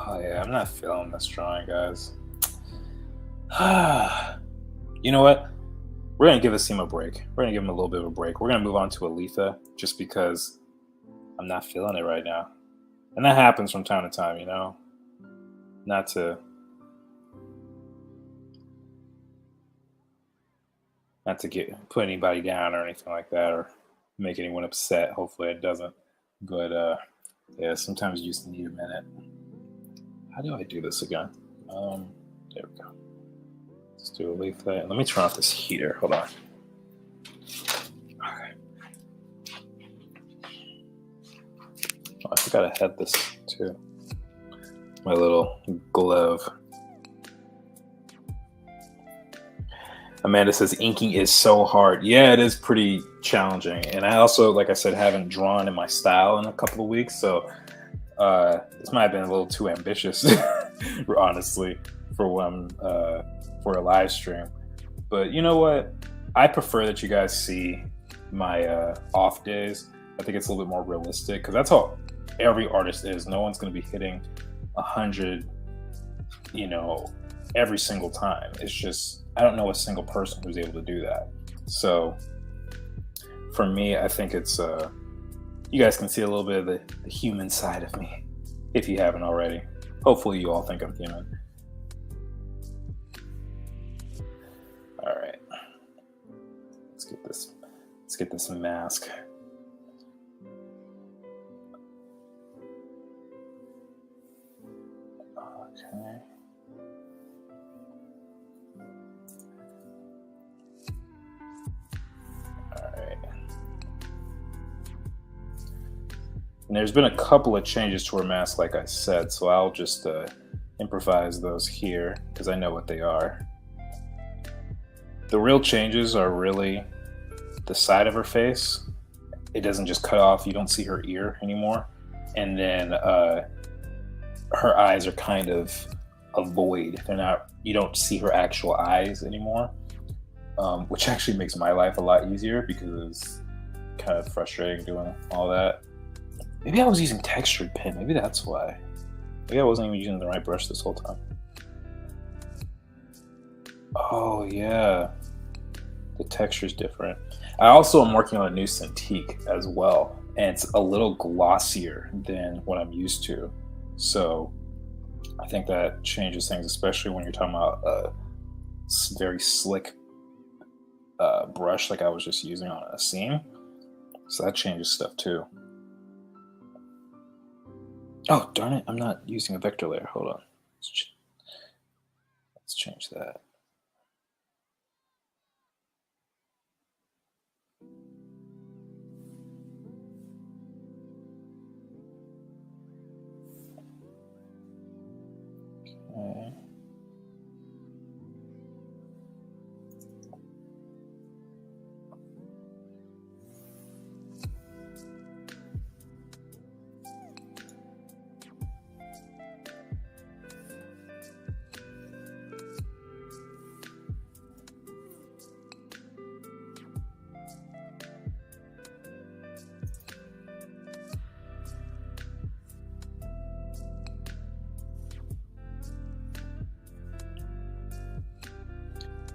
Oh yeah, I'm not feeling this drawing, guys. You know what? We're gonna give Asim a break. We're gonna give him a little bit of a break. We're gonna move on to Aletha just because I'm not feeling it right now. And that happens from time to time, you know? Not to put anybody down or anything like that or make anyone upset. Hopefully it doesn't. But yeah, sometimes you just need a minute. How do I do this again? There we go. Let's do Aletha. Let me turn off this heater. Hold on. Okay. Oh, I forgot I had this too. My little glove. Amanda says inking is so hard. Yeah, it is pretty challenging. And I also, like I said, haven't drawn in my style in a couple of weeks. So this might have been a little too ambitious, honestly, for a live stream. But you know what? I prefer that you guys see my off days. I think it's a little bit more realistic because that's how every artist is. No one's going to be hitting 100, you know, every single time. It's just, I don't know a single person who's able to do that. So for me, I think it's, you guys can see a little bit of the human side of me if you haven't already. Hopefully you all think I'm human. All right. Let's get this mask. Okay. All right. And there's been a couple of changes to her mask, like I said, so I'll just improvise those here because I know what they are. The real changes are really the side of her face. It doesn't just cut off. You don't see her ear anymore. And then her eyes are kind of a void. They're not, you don't see her actual eyes anymore, which actually makes my life a lot easier because it's kind of frustrating doing all that. Maybe I was using textured pen. Maybe that's why. Maybe I wasn't even using the right brush this whole time. Oh yeah, the texture's different. I also am working on a new Cintiq as well, and it's a little glossier than what I'm used to. So I think that changes things, especially when you're talking about a very slick brush like I was just using on a seam. So that changes stuff too. Oh, darn it, I'm not using a vector layer. Hold on. Let's change that. Okay.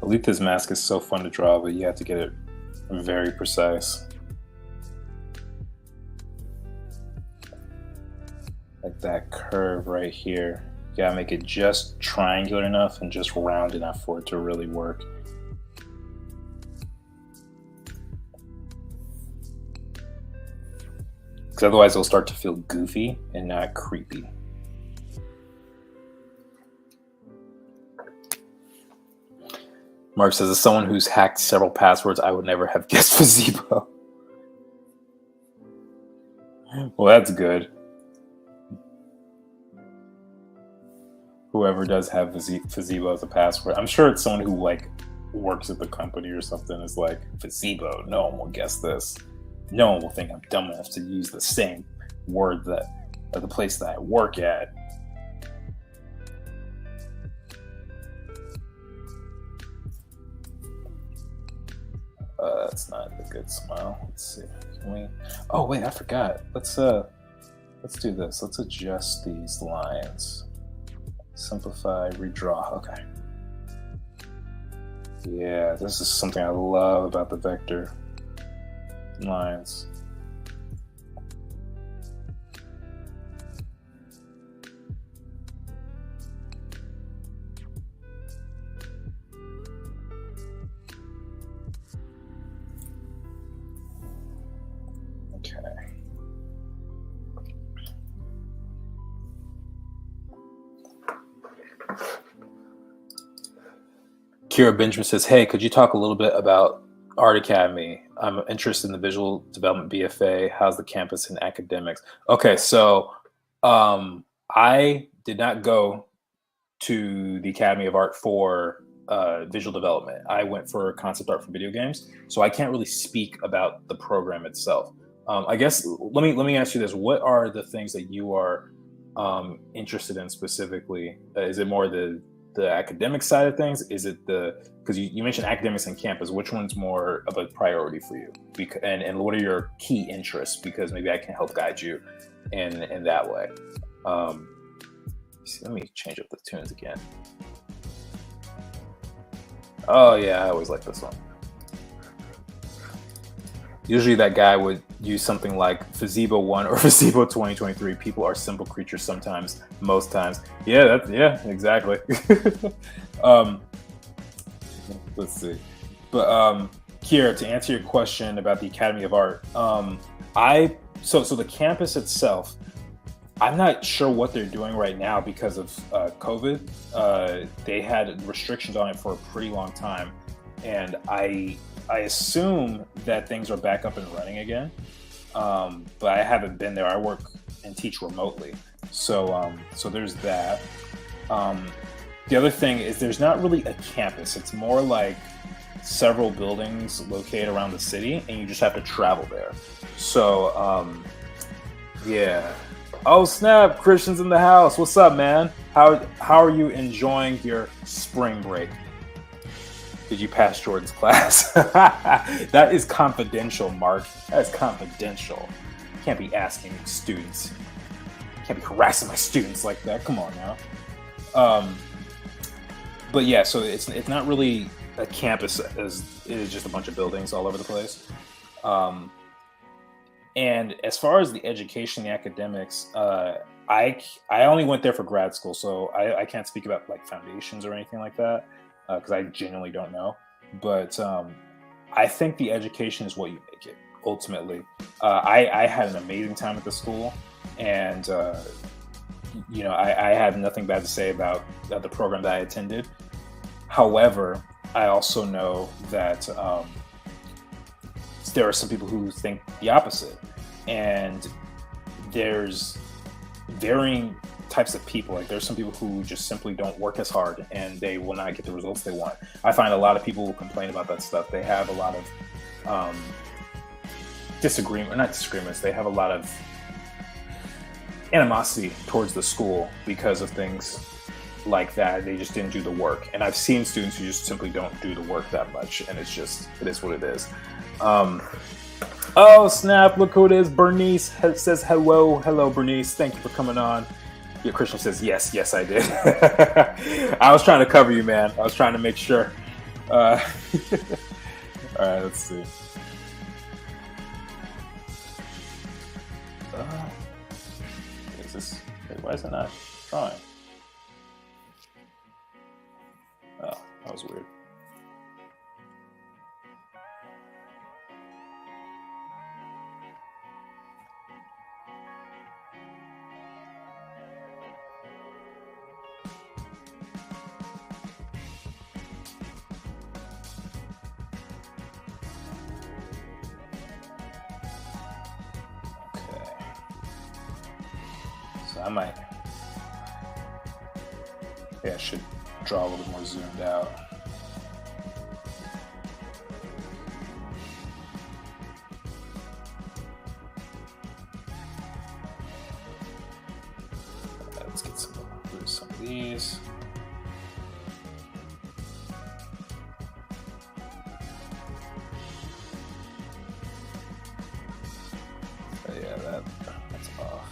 Alita's mask is so fun to draw, but you have to get it very precise. Like that curve right here. You gotta make it just triangular enough and just round enough for it to really work. Because otherwise it'll start to feel goofy and not creepy. Mark says, as someone who's hacked several passwords, I would never have guessed Fazebo. Well, that's good. Whoever does have Fazebo as a password, I'm sure it's someone who like works at the company or something. Is like, Fazebo, no one will guess this. No one will think I'm dumb enough to use the same word that at the place that I work at. That's not a good smile. Let's see. Can we? Oh wait, I forgot. Let's do this. Let's adjust these lines. Simplify, redraw. Okay. Yeah, this is something I love about the vector lines. Kira Benjamin says, hey, could you talk a little bit about Art Academy? I'm interested in the visual development BFA. How's the campus and academics? Okay, so I did not go to the Academy of Art for visual development. I went for concept art for video games, so I can't really speak about the program itself. I guess let me ask you this: what are the things that you are interested in specifically? Is it more the academic side of things? Is it because you mentioned academics and campus, which one's more of a priority for you? And what are your key interests? Because maybe I can help guide you in that way. Let me change up the tunes again. Oh yeah, I always like this one. Usually that guy would use something like Fazebo 1 or Fazebo 2023. People are simple creatures sometimes, most times. Yeah, exactly. Let's see. But Kira, to answer your question about the Academy of Art, so the campus itself, I'm not sure what they're doing right now because of COVID. They had restrictions on it for a pretty long time, and I assume that things are back up and running again. but I haven't been there. I work and teach remotely, so there's that. Um, the other thing is there's not really a campus. It's more like several buildings located around the city, and you just have to travel there. So yeah. Oh snap! Christian's in the house. What's up, man? How are you enjoying your spring break? Did you pass Jordan's class? That is confidential, Mark. That is confidential. Can't be asking students. Can't be harassing my students like that. Come on now. But yeah, so it's not really a campus, as it is just a bunch of buildings all over the place. And as far as the education, the academics, I only went there for grad school, so I can't speak about like foundations or anything like that because I genuinely don't know. But I think the education is what you make it. Ultimately, I had an amazing time at the school, and I have nothing bad to say about the program that I attended. However, I also know that there are some people who think the opposite, and there's varying types of people. Like there's some people who just simply don't work as hard and they will not get the results they want. I find a lot of people who complain about that stuff, they have a lot of disagreements. They have a lot of animosity towards the school because of things like that. They just didn't do the work. And I've seen students who just simply don't do the work that much, and it is what it is. Oh snap, look who it is. Bernice says hello Bernice, thank you for coming on. Yeah, Christian says yes I did. I was trying to cover you, man. I was trying to make sure. All right, let's see. Why is it not drawing? Oh, that was weird. I should draw a little bit more zoomed out. Let's get some of these. Yeah, that's off.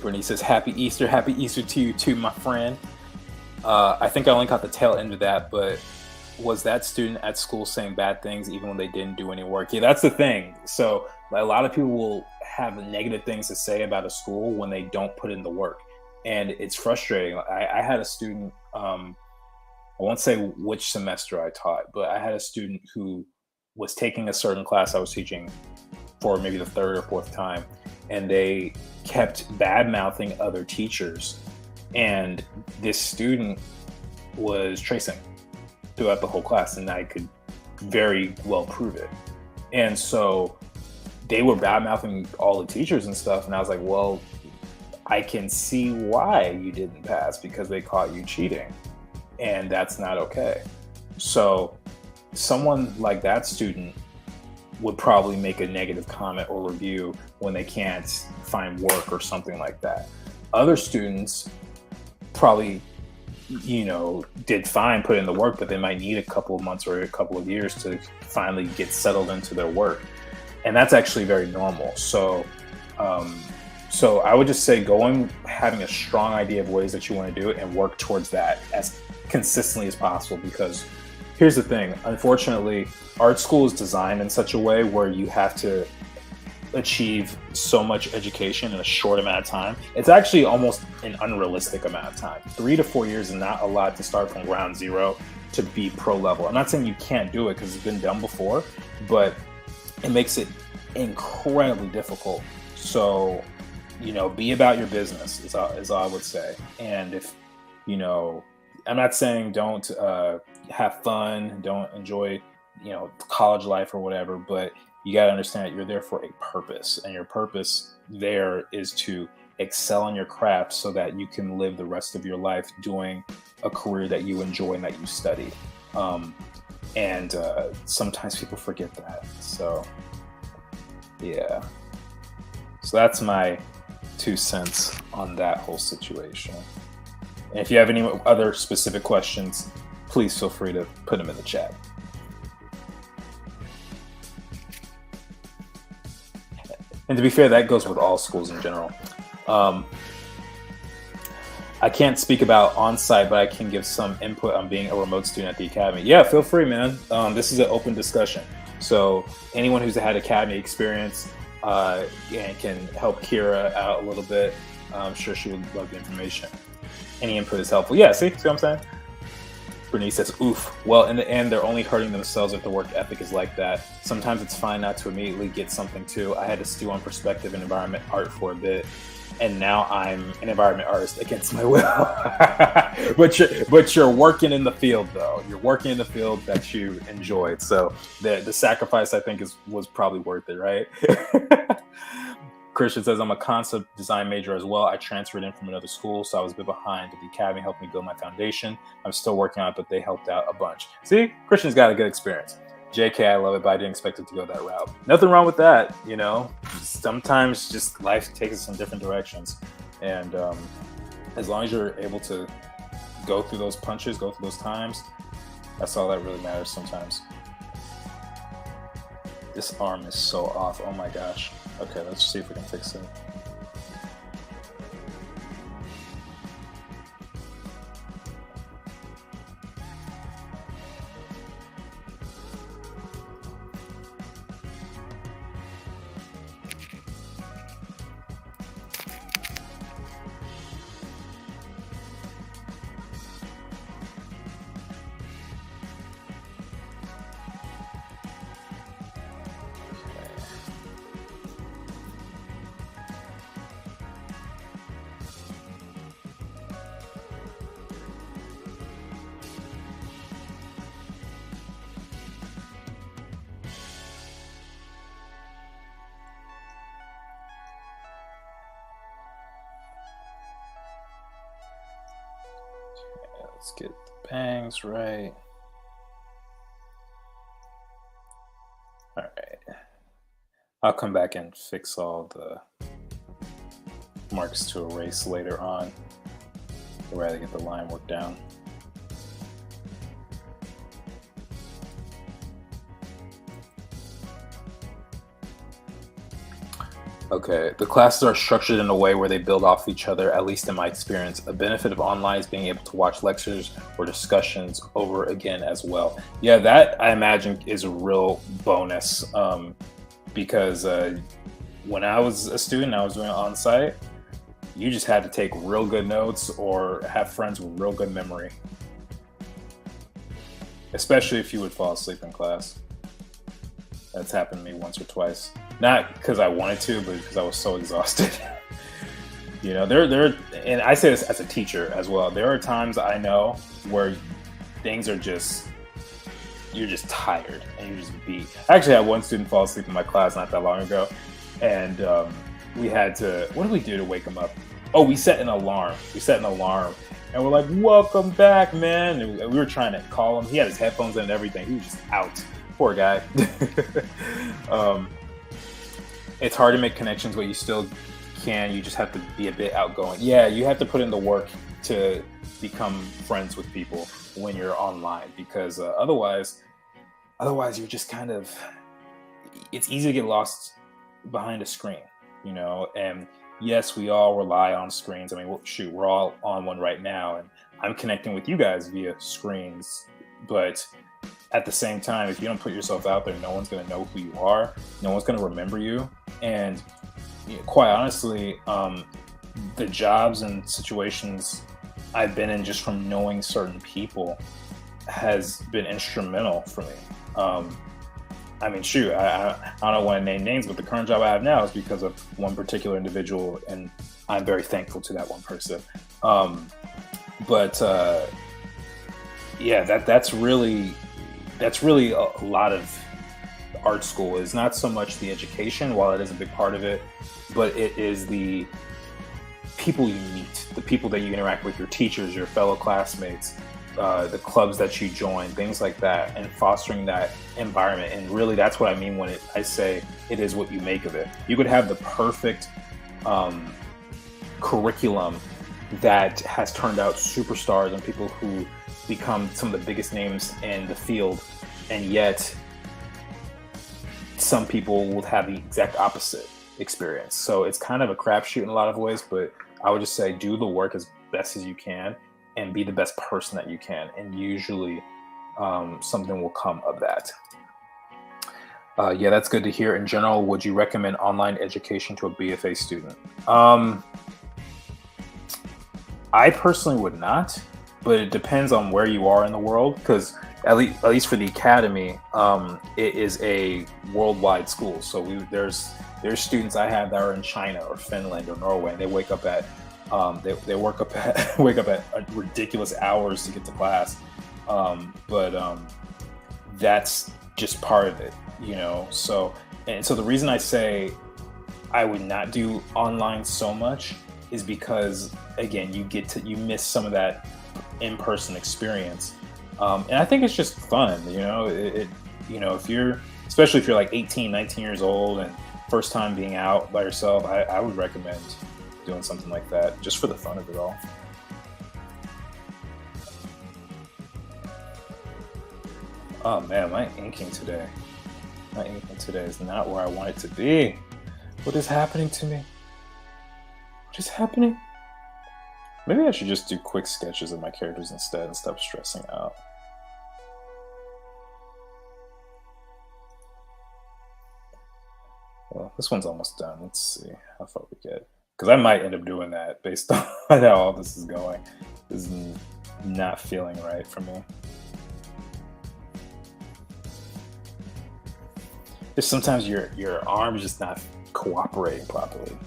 Bernie says, Happy Easter to you too, my friend. I think I only caught the tail end of that, but was that student at school saying bad things even when they didn't do any work? Yeah, that's the thing. So a lot of people will have negative things to say about a school when they don't put in the work. And it's frustrating. I had a student, I won't say which semester I taught, but I had a student who was taking a certain class I was teaching for maybe the third or fourth time, and they kept bad-mouthing other teachers. And this student was tracing throughout the whole class, and I could very well prove it. And so they were bad-mouthing all the teachers and stuff, and I was like, well, I can see why you didn't pass, because they caught you cheating, and that's not okay. So someone like that student would probably make a negative comment or review when they can't find work or something like that. Other students probably, did fine, put in the work, but they might need a couple of months or a couple of years to finally get settled into their work. And that's actually very normal. So I would just say having a strong idea of ways that you want to do it and work towards that as consistently as possible, because here's the thing, unfortunately, art school is designed in such a way where you have to achieve so much education in a short amount of time. It's actually almost an unrealistic amount of time. 3 to 4 years is not a lot to start from ground zero to be pro level. I'm not saying you can't do it because it's been done before, but it makes it incredibly difficult. So be about your business is all I would say. And if, I'm not saying don't have fun, don't enjoy, college life or whatever, but you got to understand that you're there for a purpose, and your purpose there is to excel in your craft so that you can live the rest of your life doing a career that you enjoy and that you studied. And sometimes people forget that. So, yeah. So that's my 2 cents on that whole situation. And if you have any other specific questions, please feel free to put them in the chat. And to be fair, that goes with all schools in general. I can't speak about on-site, but I can give some input on being a remote student at the academy. Yeah, feel free, man. This is an open discussion. So anyone who's had academy experience and can help Kira out a little bit, I'm sure she would love the information. Any input is helpful. Yeah, see what I'm saying? Bernice says, oof. Well, in the end, they're only hurting themselves if the work ethic is like that. Sometimes it's fine not to immediately get something too. I had to stew on perspective and environment art for a bit, and now I'm an environment artist against my will. but you're working in the field, though. You're working in the field that you enjoyed. So the sacrifice, I think, was probably worth it, right? Christian says, I'm a concept design major as well. I transferred in from another school, so I was a bit behind. The academy helped me build my foundation. I'm still working on it, but they helped out a bunch. See, Christian's got a good experience. JK, I love it, but I didn't expect it to go that route. Nothing wrong with that, Sometimes just life takes us in different directions. And as long as you're able to go through those punches, go through those times, that's all that really matters sometimes. This arm is so off. Oh my gosh. Okay, let's see if we can fix it. Let's get the bangs right. All right. I'll come back and fix all the marks to erase later on. I'd rather get the line work down. Okay, the classes are structured in a way where they build off each other, at least in my experience. A benefit of online is being able to watch lectures or discussions over again as well. Yeah, that I imagine is a real bonus because when I was a student, I was doing on-site, you just had to take real good notes or have friends with real good memory. Especially if you would fall asleep in class. That's happened to me once or twice. Not because I wanted to, but because I was so exhausted. There, and I say this as a teacher as well. There are times I know where things are you're just tired and you're just beat. I actually had one student fall asleep in my class not that long ago, and we had to. What did we do to wake him up? Oh, we set an alarm. And we're like, "Welcome back, man!" And we were trying to call him. He had his headphones in and everything. He was just out. Poor guy. It's hard to make connections, but you still can. You just have to be a bit outgoing. Yeah, you have to put in the work to become friends with people when you're online, because otherwise you're just kind of, it's easy to get lost behind a screen, and yes, we all rely on screens. I mean, shoot, we're all on one right now, and I'm connecting with you guys via screens, but at the same time, if you don't put yourself out there, no one's going to know who you are. No one's going to remember you. And quite honestly, the jobs and situations I've been in just from knowing certain people has been instrumental for me. I mean, shoot, I don't want to name names, but the current job I have now is because of one particular individual, and I'm very thankful to that one person. Um, but yeah, that's really a lot of art school. Is not so much the education, while it is a big part of it, but it is the people you meet, the people that you interact with, your teachers, your fellow classmates, the clubs that you join, things like that, and fostering that environment. And really, that's what I mean when I say it is what you make of it. You could have the perfect curriculum that has turned out superstars and people who become some of the biggest names in the field, and yet some people will have the exact opposite experience. So it's kind of a crapshoot in a lot of ways, but I would just say do the work as best as you can and be the best person that you can, and usually something will come of that. Yeah, that's good to hear. In general, would you recommend online education to a BFA student? I personally would not, but it depends on where you are in the world, because at least for the academy, it is a worldwide school. So there's students I have that are in China or Finland or Norway, and they wake up at they wake up at ridiculous hours to get to class. But that's just part of it, you know. So the reason I say I would not do online so much is because, again, you miss some of that in-person experience. And I think it's just fun, you know. Especially if you're like 18, 19 years old and first time being out by yourself, I would recommend doing something like that just for the fun of it all. Oh man, my inking today is not where I want it to be. What is happening to me? What is happening? Maybe I should just do quick sketches of my characters instead and stop stressing out. Well, this one's almost done. Let's see how far we get. Because I might end up doing that based on how all this is going. This is not feeling right for me. Just sometimes your arm is just not cooperating properly.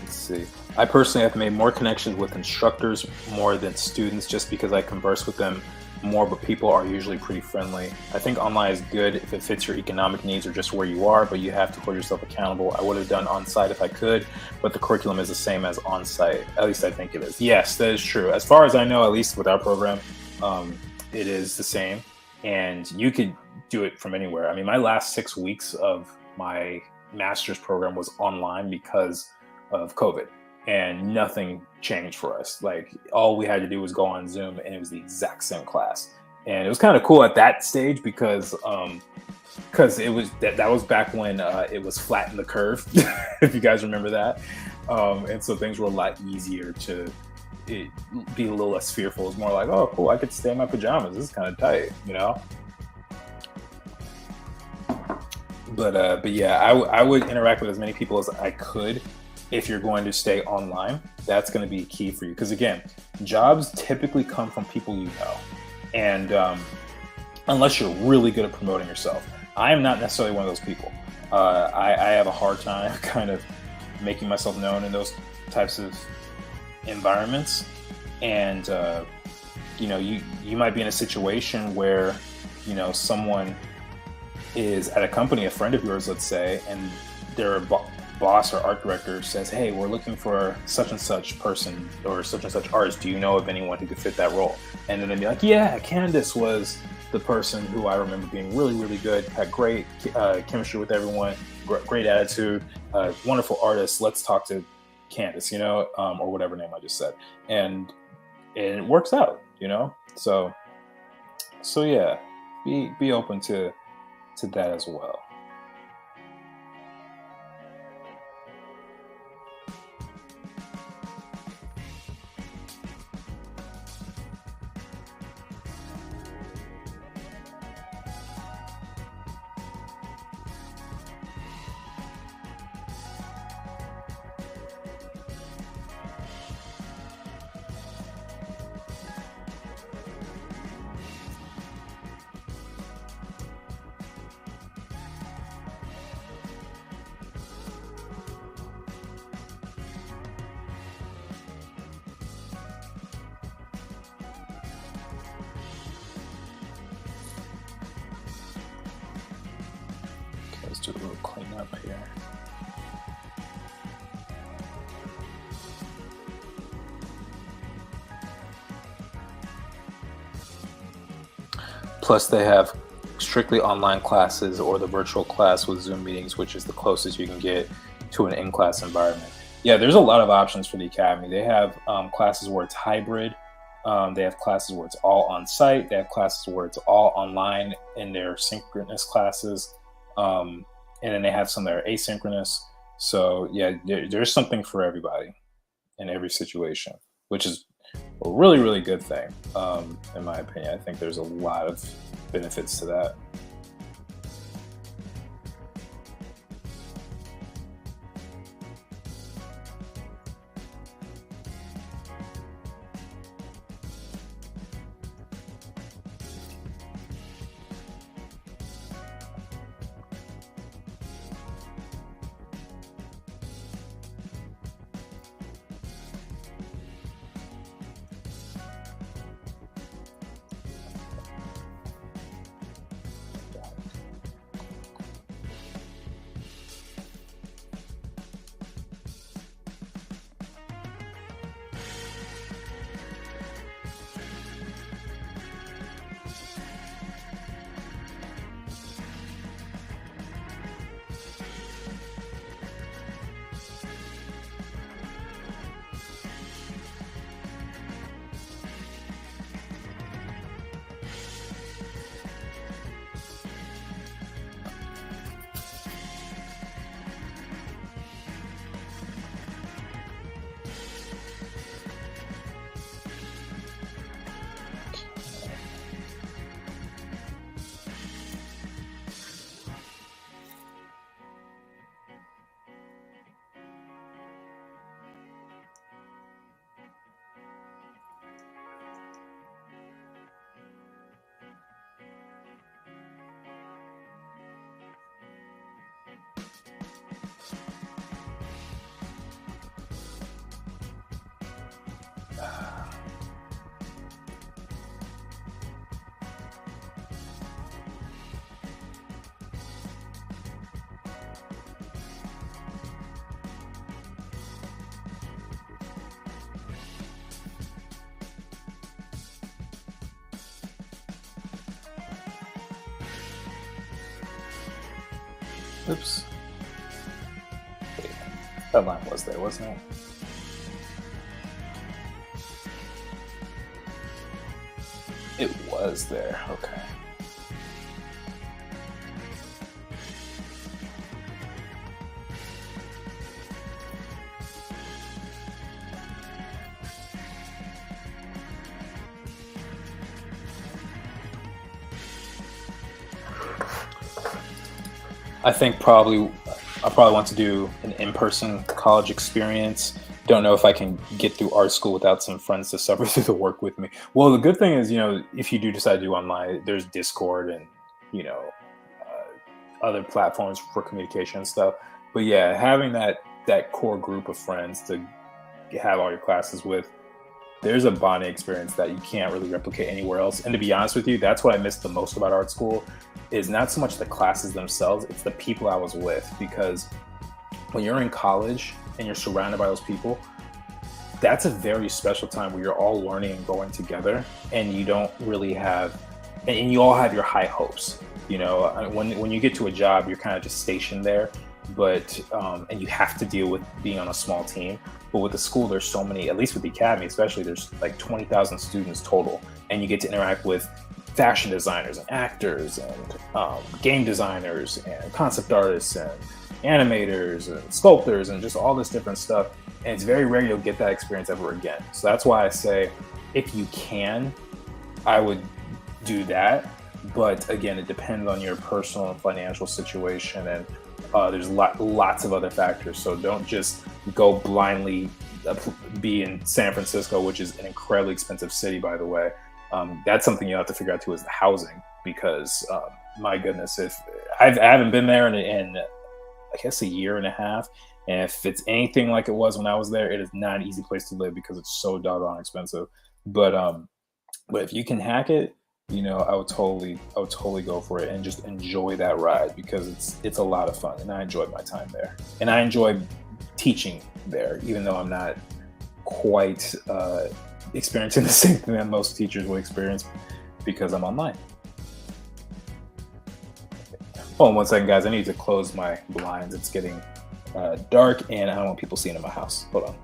See. I personally have made more connections with instructors more than students just because I converse with them more, but people are usually pretty friendly. I think online is good if it fits your economic needs or just where you are, but you have to hold yourself accountable. I would have done on-site if I could, but the curriculum is the same as on-site. At least I think it is. Yes, that is true. As far as I know, at least with our program, it is the same, and you could do it from anywhere. I mean, my last 6 weeks of my master's program was online because of COVID, and nothing changed for us. Like, all we had to do was go on Zoom, and it was the exact same class. And it was kind of cool at that stage because it was that was back when it was flat in the curve, if you guys remember that. And so things were a lot easier to be a little less fearful. It's more like, oh, cool, I could stay in my pajamas. This is kind of tight, you know. But yeah, I would interact with as many people as I could. If you're going to stay online, that's going to be key for you. Because again, jobs typically come from people you know. And unless you're really good at promoting yourself. I am not necessarily one of those people. I have a hard time kind of making myself known in those types of environments. And, you might be in a situation where, someone is at a company, a friend of yours, let's say, and they're boss or art director says, hey, we're looking for such and such person or such and such artist. Do you know of anyone who could fit that role? And then they'd be like, yeah, Candace was the person who I remember being really, really good, had great chemistry with everyone, great attitude, wonderful artist. Let's talk to Candace, or whatever name I just said, and it works out, So yeah, be open to that as well. Let's do a little cleanup here. Plus, they have strictly online classes or the virtual class with Zoom meetings, which is the closest you can get to an in-class environment. Yeah, there's a lot of options for the Academy. They have classes where it's hybrid. They have classes where it's all on site. They have classes where it's all online in their synchronous classes. And then they have some that are asynchronous. So yeah, there's something for everybody in every situation, which is a really, really good thing, in my opinion. I think there's a lot of benefits to that. Oops. Wait, that line was there, wasn't it? It was there, okay. I think I probably want to do an in-person college experience. Don't know if I can get through art school without some friends to suffer through the work with me. Well, the good thing is, if you do decide to do online, there's Discord and, other platforms for communication and stuff. But yeah, having that core group of friends to have all your classes with, there's a bonding experience that you can't really replicate anywhere else. And to be honest with you, that's what I missed the most about art school, is not so much the classes themselves, it's the people I was with. Because when you're in college and you're surrounded by those people, that's a very special time where you're all learning and growing together, and you don't really have and you all have your high hopes. You know, when you get to a job, you're kind of just stationed there, but and you have to deal with being on a small team. But with the school, there's so many, at least with the academy, especially, there's like 20,000 students total, and you get to interact with fashion designers and actors and game designers and concept artists and animators and sculptors and just all this different stuff. And it's very rare you'll get that experience ever again. So that's why I say, if you can, I would do that. But again, it depends on your personal and financial situation, and there's lots of other factors. So don't just go blindly be in San Francisco, which is an incredibly expensive city, by the way. That's something you have to figure out too, is the housing, because my goodness, if I haven't been there in I guess a year and a half, and if it's anything like it was when I was there, it is not an easy place to live because it's so doggone expensive. But if you can hack it, you know, I would totally go for it and just enjoy that ride, because it's a lot of fun, and I enjoyed my time there, and I enjoy teaching there, even though I'm not quite experiencing the same thing that most teachers will experience because I'm online. Hold on one second, guys. I need to close my blinds. It's getting dark, and I don't want people seeing in my house. Hold on.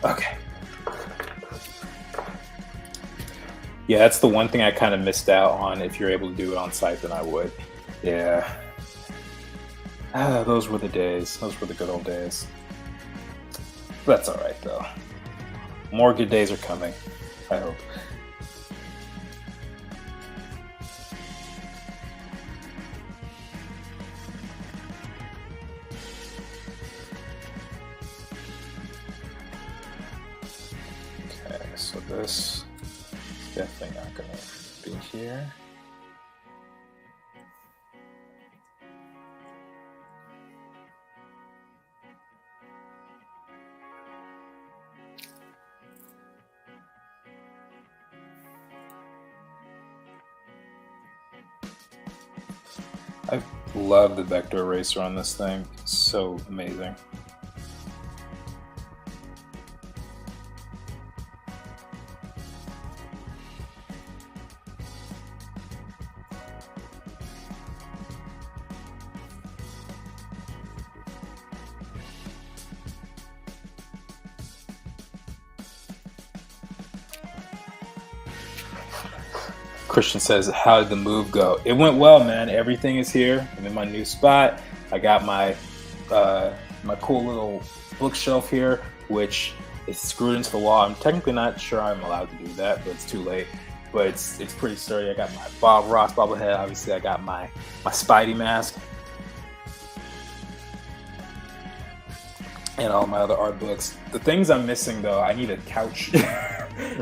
Okay. Yeah, that's the one thing I kind of missed out on. If you're able to do it on site, then I would. Yeah. Those were the days. Those were the good old days. That's all right, though. More good days are coming, I hope. Okay, so this is definitely not going to be here. I love the vector eraser on this thing. It's so amazing. Christian says, how did the move go? It went well, man. Everything is here. I'm in my new spot. I got my my cool little bookshelf here, which is screwed into the wall. I'm technically not sure I'm allowed to do that, but it's too late. But it's pretty sturdy. I got my Bob Ross bobblehead. Obviously, I got my Spidey mask. And all my other art books. The things I'm missing, though, I need a couch.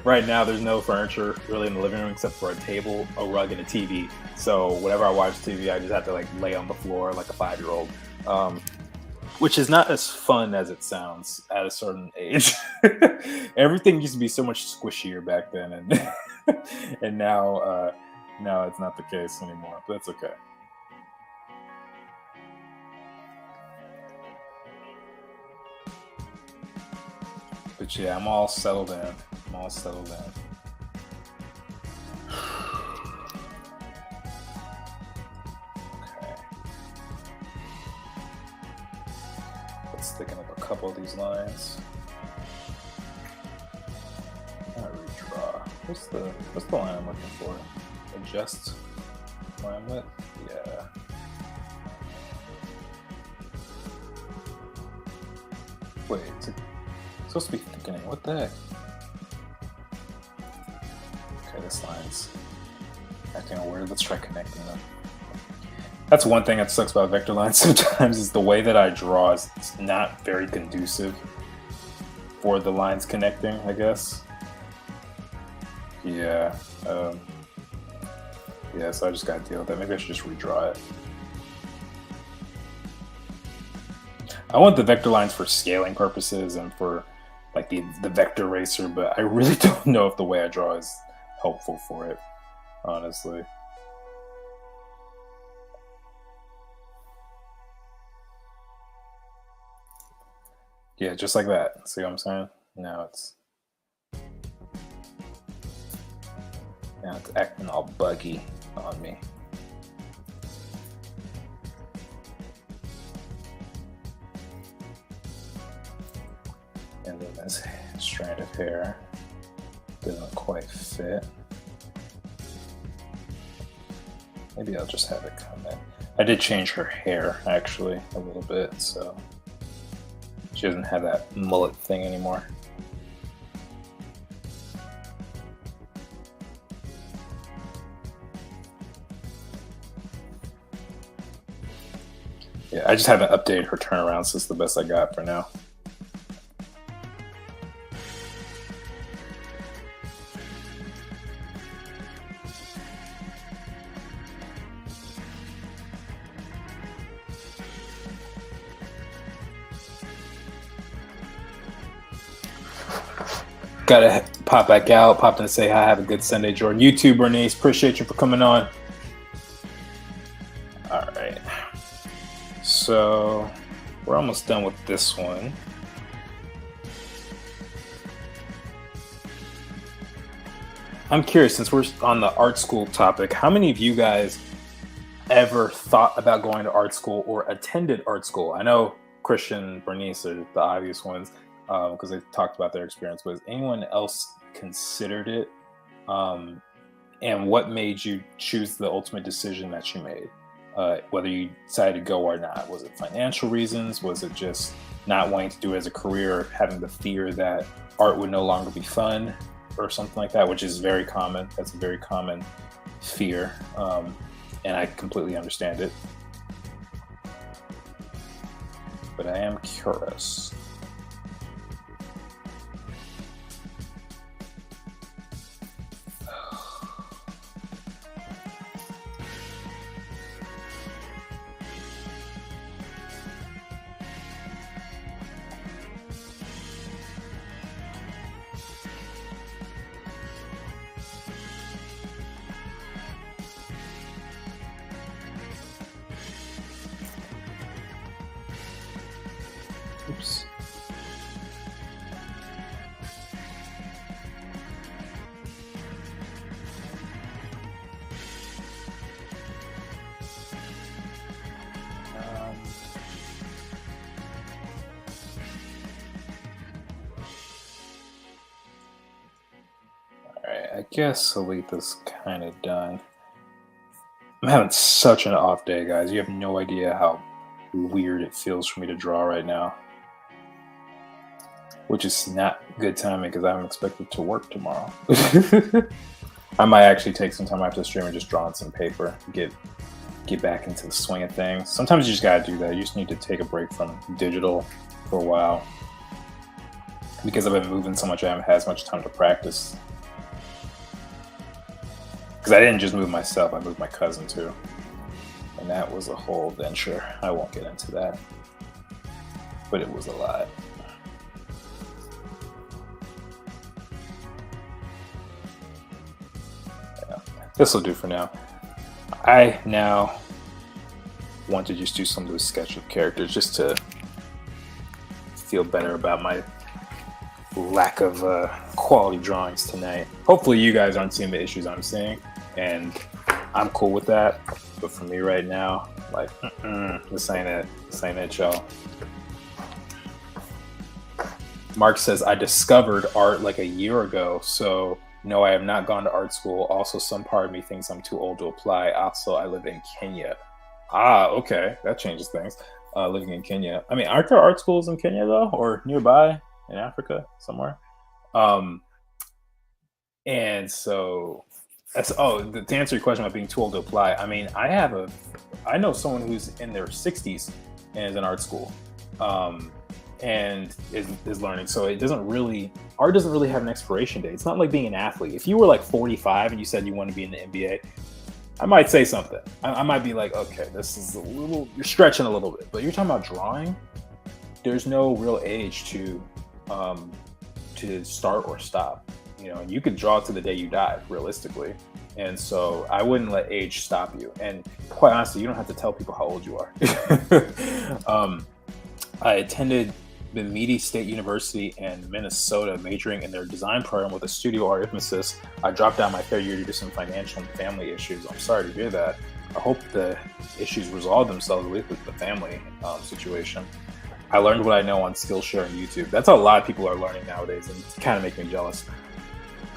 Right now, there's no furniture really in the living room except for a table, a rug, and a TV. So whenever I watch TV, I just have to like lay on the floor like a 5-year-old, which is not as fun as it sounds at a certain age. Everything used to be so much squishier back then, and and now it's not the case anymore. But that's okay. But yeah, I'm all settled in. Okay. Let's thicken up a couple of these lines. Redraw. What's the line I'm looking for? Adjust line width? Yeah. Wait, it's supposed to be thickening. What the heck? Okay, this line's acting all weird. Let's try connecting them. That's one thing that sucks about vector lines sometimes, is the way that I draw is not very conducive for the lines connecting, I guess. Yeah. Yeah, so I just gotta deal with that. Maybe I should just redraw it. I want the vector lines for scaling purposes and for like the vector eraser, but I really don't know if the way I draw is helpful for it, honestly. Yeah, just like that. See what I'm saying? Now it's acting all buggy on me. And then this strand of hair doesn't quite fit. Maybe I'll just have it come in. I did change her hair actually a little bit, so she doesn't have that mullet thing anymore. Yeah, I just haven't updated her turnaround, so it's the best I got for now. Gotta pop back out, pop in and say hi. Have a good Sunday, Jordan. You too, Bernice. Appreciate you for coming on. All right. So we're almost done with this one. I'm curious, since we're on the art school topic, how many of you guys ever thought about going to art school or attended art school? I know Christian and Bernice are the obvious ones, because they talked about their experience, but has anyone else considered it? And what made you choose the ultimate decision that you made? Whether you decided to go or not. Was it financial reasons? Was it just not wanting to do it as a career, having the fear that art would no longer be fun or something like that, which is very common. That's a very common fear. And I completely understand it. But I am curious. Oops. Alright, I guess Aletha's kind of done. I'm having such an off day, guys. You have no idea how weird it feels for me to draw right now. Which is not good timing because I'm expected to work tomorrow. I might actually take some time after the stream and just draw on some paper, get back into the swing of things. Sometimes you just gotta do that. You just need to take a break from digital for a while. Because I've been moving so much, I haven't had as much time to practice. Because I didn't just move myself, I moved my cousin too. And that was a whole venture. I won't get into that. But it was a lot. This will do for now. I now want to just do some of those sketch of characters just to feel better about my lack of quality drawings tonight. Hopefully you guys aren't seeing the issues I'm seeing, and I'm cool with that. But for me right now, like, this ain't it. This ain't it, y'all. Mark says, I discovered art like a year ago, so no, I have not gone to art school. Also, some part of me thinks I'm too old to apply. Also, I live in Kenya. Ah, okay. That changes things. Living in Kenya. I mean, aren't there art schools in Kenya, though? Or nearby in Africa somewhere? And so, to answer your question about being too old to apply, I mean, I know someone who's in their 60s and is in art school. And is learning. So art doesn't really have an expiration date. It's not like being an athlete. If you were like 45 and you said you want to be in the NBA, I might say something. I might be like, okay, this is you're stretching a little bit. But you're talking about drawing? there's no real age to start or stop. You know, you could draw to the day you die, realistically. And so I wouldn't let age stop you. And quite honestly, you don't have to tell people how old you are. I attended the Meade State University in Minnesota, majoring in their design program with a studio art emphasis. I dropped out my third year due to some financial and family issues. I'm sorry to hear that. I hope the issues resolve themselves with the family situation. I learned what I know on Skillshare and YouTube. That's how a lot of people are learning nowadays, and it kind of makes me jealous.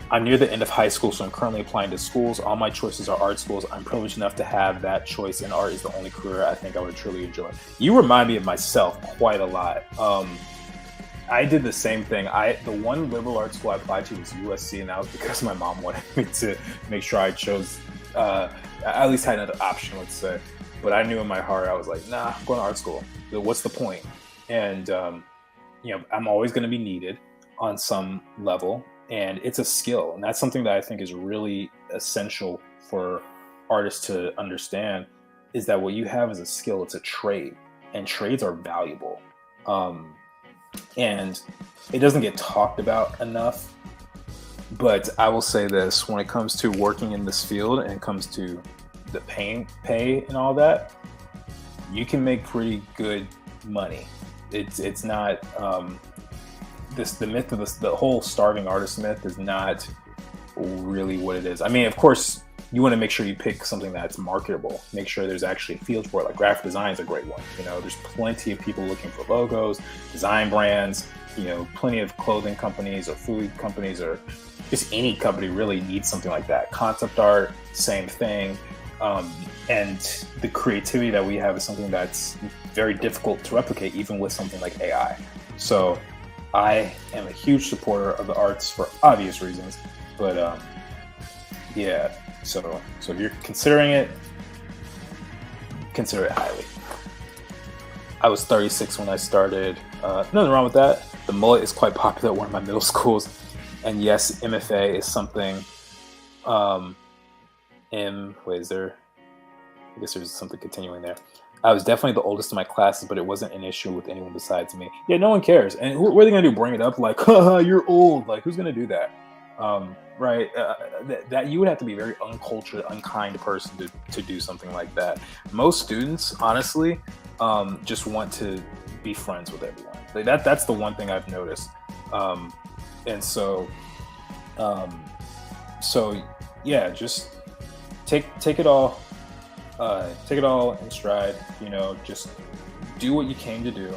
I'm near the end of high school, so I'm currently applying to schools. All my choices are art schools. I'm privileged enough to have that choice, and art is the only career I think I would truly enjoy. You remind me of myself quite a lot. I did the same thing. The one liberal arts school I applied to was USC, and that was because my mom wanted me to make sure I chose, at least had another option, let's say. But I knew in my heart, I was like, nah, I'm going to art school. What's the point? And, you know, I'm always going to be needed on some level. And it's a skill. And that's something that I think is really essential for artists to understand, is that what you have is a skill. It's a trade, and trades are valuable. And it doesn't get talked about enough. But I will say this, when it comes to working in this field and it comes to the pay and all that, you can make pretty good money. It's not, the myth of the whole starving artist myth is not really what it is. I mean, of course, you want to make sure you pick something that's marketable. Make sure there's actually a field for it. Like graphic design is a great one. You know, there's plenty of people looking for logos, design brands. You know, plenty of clothing companies or food companies or just any company really needs something like that. Concept art, same thing. And the creativity that we have is something that's very difficult to replicate, even with something like AI. So I am a huge supporter of the arts for obvious reasons, but yeah. So if you're considering it, consider it highly. I was 36 when I started. Nothing wrong with that. The mullet is quite popular at one of my middle schools, and yes, MFA is something. I guess there's something continuing there. I was definitely the oldest in my classes, but it wasn't an issue with anyone besides me. Yeah, no one cares. And what are they going to do? Bring it up like, haha, you're old. Like, who's going to do that? Right? That you would have to be a very uncultured, unkind person to do something like that. Most students, honestly, just want to be friends with everyone. Like that's the one thing I've noticed. And so yeah, just take it all. Take it all in stride, you know, just do what you came to do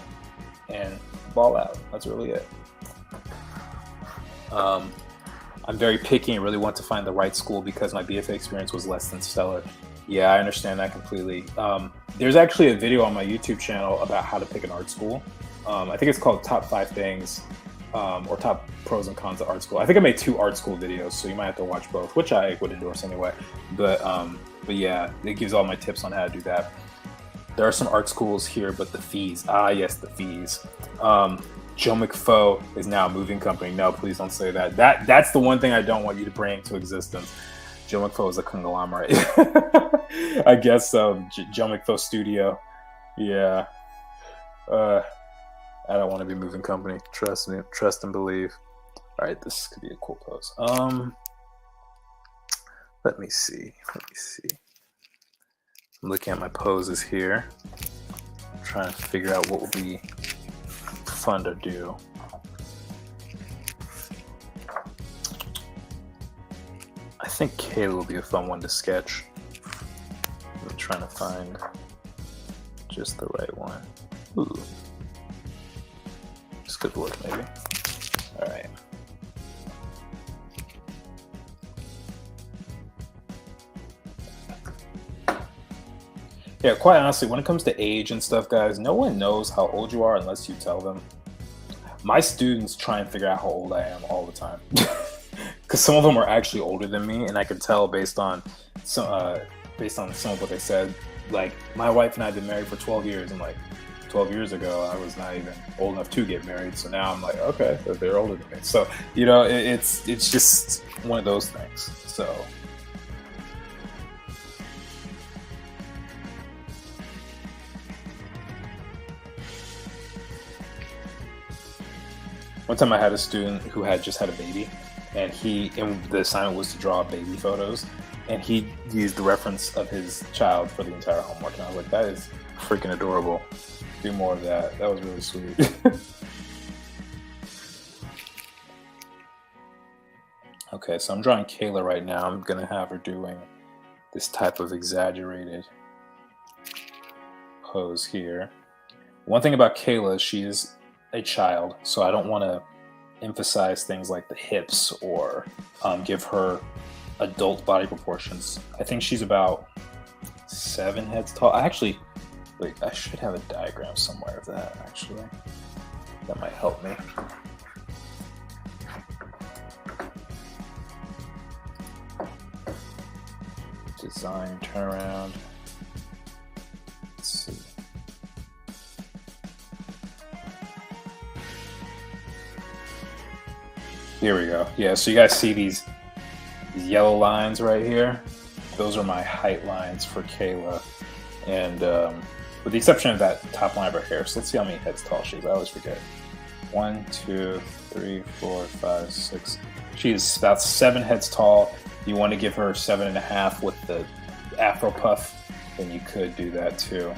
and ball out. That's really it. I'm very picky and really want to find the right school because my BFA experience was less than stellar. Yeah, I understand that completely. There's actually a video on my YouTube channel about how to pick an art school. I think it's called Top 5 Things or Top Pros and Cons of Art School. I think I made 2 art school videos, so you might have to watch both, which I would endorse anyway. But yeah, it gives all my tips on how to do that. There are some art schools here, but the fees. Ah, yes, the fees. Joe McFo is now a moving company. No, please don't say that. That's the one thing I don't want you to bring into existence. Joe McFo is a conglomerate. I guess so. Joe McFo Studio. Yeah. I don't want to be a moving company. Trust me. Trust and believe. All right, this could be a cool pose. Let me see. I'm looking at my poses here. I'm trying to figure out what would be fun to do. I think Kayla will be a fun one to sketch. I'm trying to find just the right one. Ooh. This could work, maybe. All right. Yeah, quite honestly, when it comes to age and stuff, guys, no one knows how old you are unless you tell them. My students try and figure out how old I am all the time. Because some of them are actually older than me, and I can tell based on some of what they said. Like, my wife and I have been married for 12 years, and like 12 years ago, I was not even old enough to get married. So now I'm like, okay, they're older than me. So, you know, it's just one of those things. So. One time I had a student who had just had a baby, and the assignment was to draw baby photos, and he used the reference of his child for the entire homework. And I was like, that is freaking adorable. Do more of that. That was really sweet. Okay, so I'm drawing Kayla right now. I'm gonna have her doing this type of exaggerated pose here. One thing about Kayla is she is a child, so I don't want to emphasize things like the hips or give her adult body proportions. I think she's about 7 heads tall. I should have a diagram somewhere of that, actually. That might help me. Design turnaround. Let's see. Here we go. Yeah, so you guys see these yellow lines right here? Those are my height lines for Kayla. And with the exception of that top line of her hair. So let's see how many heads tall she is. I always forget. 1, 2, 3, 4, 5, 6. She is about 7 heads tall. You want to give her 7.5 with the Afro puff, then you could do that too.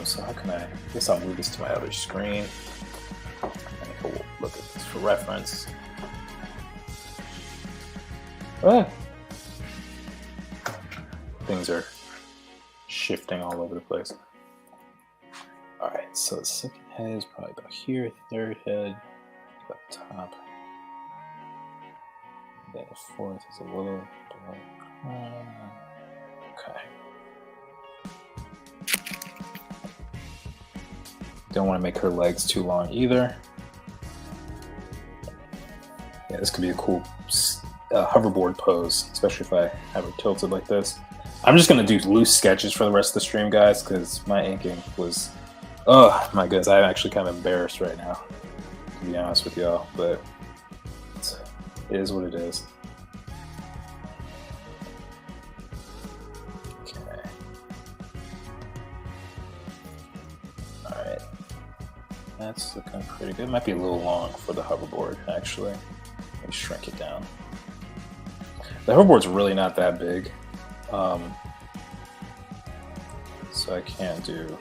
So how can I guess I'll move this to my other screen. I think we'll look at this for reference. Things are shifting all over the place. All right, so the second head is probably about here. Third head about top. Then the fourth is a little below. Okay. Don't want to make her legs too long either. Yeah, this could be a cool hoverboard pose, especially if I have her tilted like this. I'm just going to do loose sketches for the rest of the stream, guys, because my inking was, oh my goodness, I'm actually kind of embarrassed right now, to be honest with y'all, but it is what it is. Okay. All right. That's looking pretty good. Might be a little long for the hoverboard, actually. Let me shrink it down. The hoverboard's really not that big, so I can't do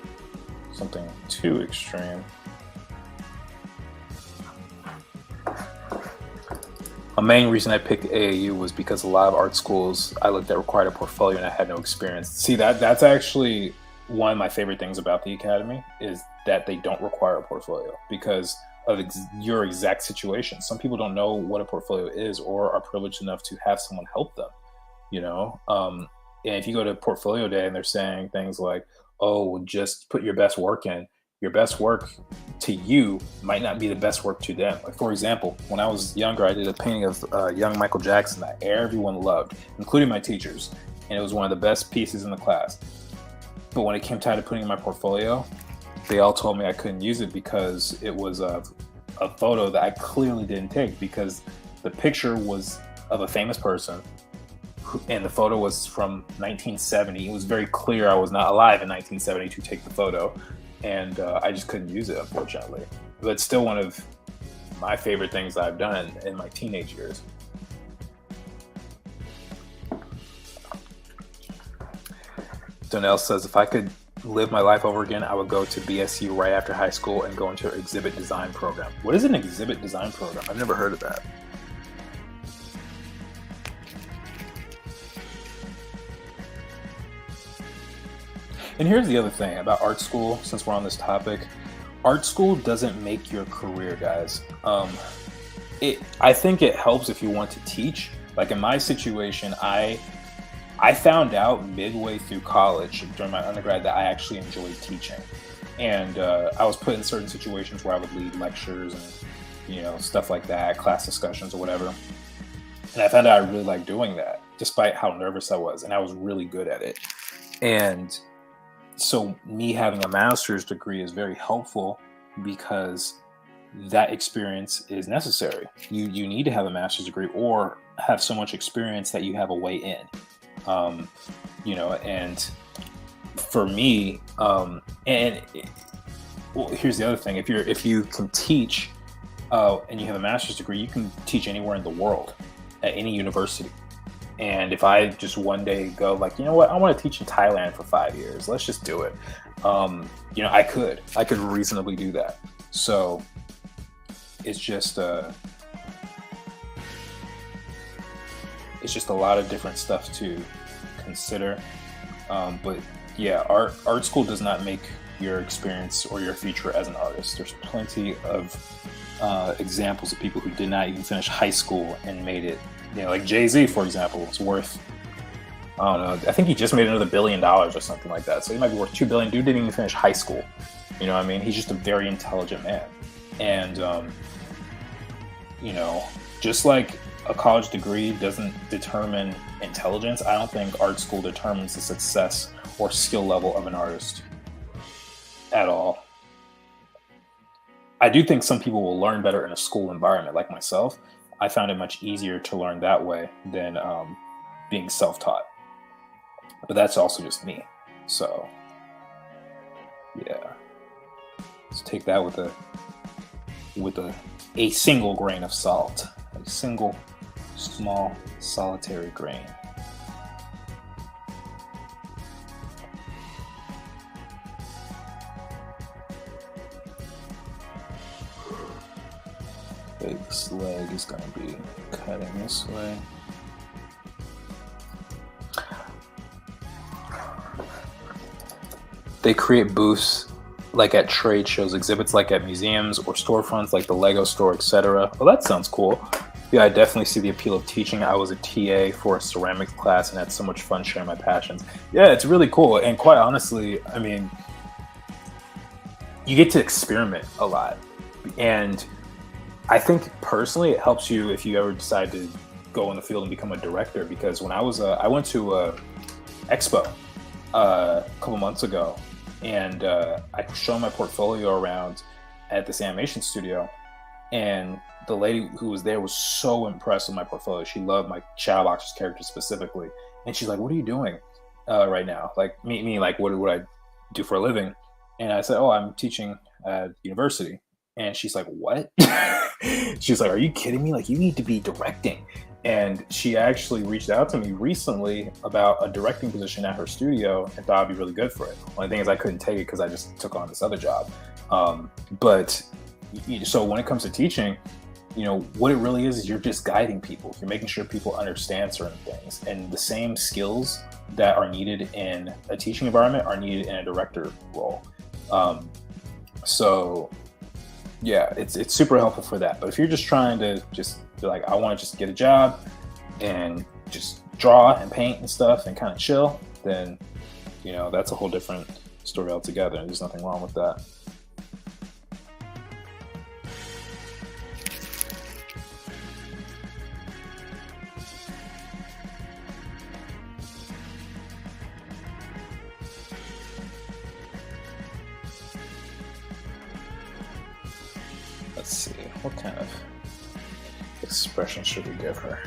something too extreme. A main reason I picked AAU was because a lot of art schools I looked at required a portfolio and I had no experience. See, that's actually one of my favorite things about the Academy, is that they don't require a portfolio because of your exact situation. Some people don't know what a portfolio is or are privileged enough to have someone help them, you know? And if you go to portfolio day and they're saying things like, oh, just put your best work in, your best work to you might not be the best work to them. Like, for example, when I was younger, I did a painting of young Michael Jackson that everyone loved, including my teachers. And it was one of the best pieces in the class. But when it came time to putting in my portfolio, they all told me I couldn't use it because it was a photo that I clearly didn't take, because the picture was of a famous person and the photo was from 1970. It was very clear I was not alive in 1970 to take the photo, and I just couldn't use it, unfortunately. But it's still one of my favorite things I've done in my teenage years. Donnell says, if I could live my life over again, I would go to BSU right after high school and go into an exhibit design program. What is an exhibit design program? I've never heard of that. And here's the other thing about art school, since we're on this topic. Art school doesn't make your career, guys. I think it helps if you want to teach. Like in my situation, I found out midway through college during my undergrad that I actually enjoyed teaching. And I was put in certain situations where I would lead lectures and, you know, stuff like that, class discussions or whatever. And I found out I really liked doing that, despite how nervous I was. And I was really good at it. And so me having a master's degree is very helpful because that experience is necessary. You need to have a master's degree or have so much experience that you have a way in. You know, and for me, well, here's the other thing. If you can teach and you have a master's degree, you can teach anywhere in the world at any university. And if I just one day go like, you know what, I want to teach in Thailand for 5 years, let's just do it. I could reasonably do that. So it's just a lot of different stuff to consider. But yeah, art school does not make your experience or your future as an artist. There's plenty of examples of people who did not even finish high school and made it. Like Jay-Z, for example, is worth, I don't know, I think he just made another $1 billion or something like that. So he might be worth $2 billion. Dude didn't even finish high school. You know what I mean? He's just a very intelligent man. And, just like a college degree doesn't determine intelligence, I don't think art school determines the success or skill level of an artist at all. I do think some people will learn better in a school environment, like myself. I found it much easier to learn that way than being self-taught. But that's also just me. So, yeah. Let's take that with a single grain of salt. A single, small, solitary grain. This leg is going to be cutting this way. They create booths like at trade shows, exhibits like at museums or storefronts like the Lego store, etc. Well, that sounds cool. Yeah, I definitely see the appeal of teaching. I was a TA for a ceramics class and had so much fun sharing my passions. Yeah, it's really cool. And quite honestly, I mean, you get to experiment a lot. And I think personally it helps you if you ever decide to go in the field and become a director, because when I went to a expo a couple months ago, and I showed my portfolio around at this animation studio, and the lady who was there was so impressed with my portfolio. She loved my Shadowboxers character specifically, and she's like, "What are you doing right now? Like, me, like, what I do for a living?" And I said, "Oh, I'm teaching at university." And she's like, "What?" She's like, "Are you kidding me? Like, you need to be directing." And she actually reached out to me recently about a directing position at her studio and thought I'd be really good for it. Only thing is I couldn't take it because I just took on this other job. But so when it comes to teaching, what it really is you're just guiding people. You're making sure people understand certain things. And the same skills that are needed in a teaching environment are needed in a director role. So yeah, it's super helpful for that. But if you're just trying to just be like, I want to just get a job and just draw and paint and stuff and kind of chill, then that's a whole different story altogether. There's nothing wrong with that. Let's see, what kind of expression should we give her?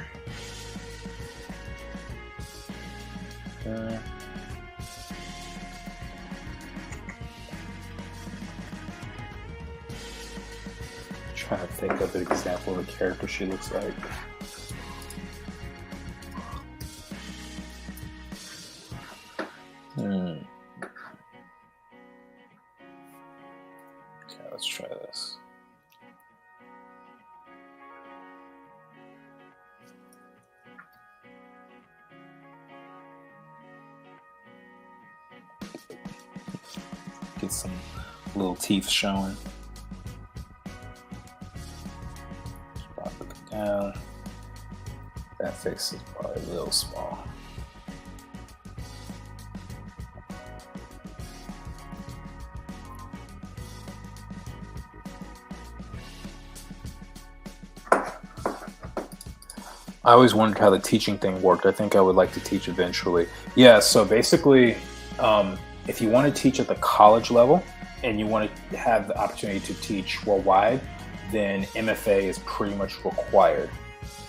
Trying to think of an example of a character she looks like. Okay, let's try this. Get some little teeth showing. Drop it down. That face is probably a little small. I always wondered how the teaching thing worked. I think I would like to teach eventually. Yeah, so basically, if you want to teach at the college level and you want to have the opportunity to teach worldwide, then MFA is pretty much required.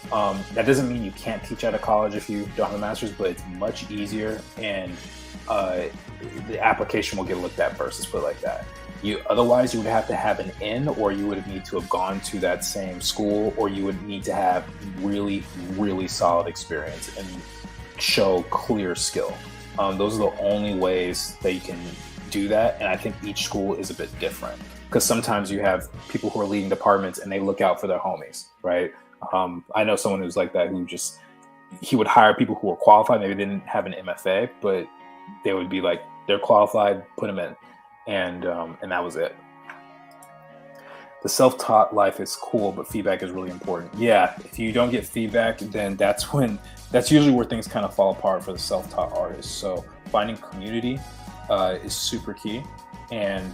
That doesn't mean you can't teach at a college if you don't have a master's, but it's much easier and the application will get looked at first, let's put it like that. Otherwise you would have to have an in, or you would need to have gone to that same school, or you would need to have really, really solid experience and show clear skill. Those are the only ways that you can do that. And I think each school is a bit different, because sometimes you have people who are leading departments and they look out for their homies, right? I know someone who's like that, who just, he would hire people who were qualified. Maybe they didn't have an MFA, but they would be like, they're qualified, put them in. And that was it. The self-taught life is cool, but feedback is really important. Yeah, if you don't get feedback, then that's usually where things kind of fall apart for the self-taught artists. So finding community is super key. And,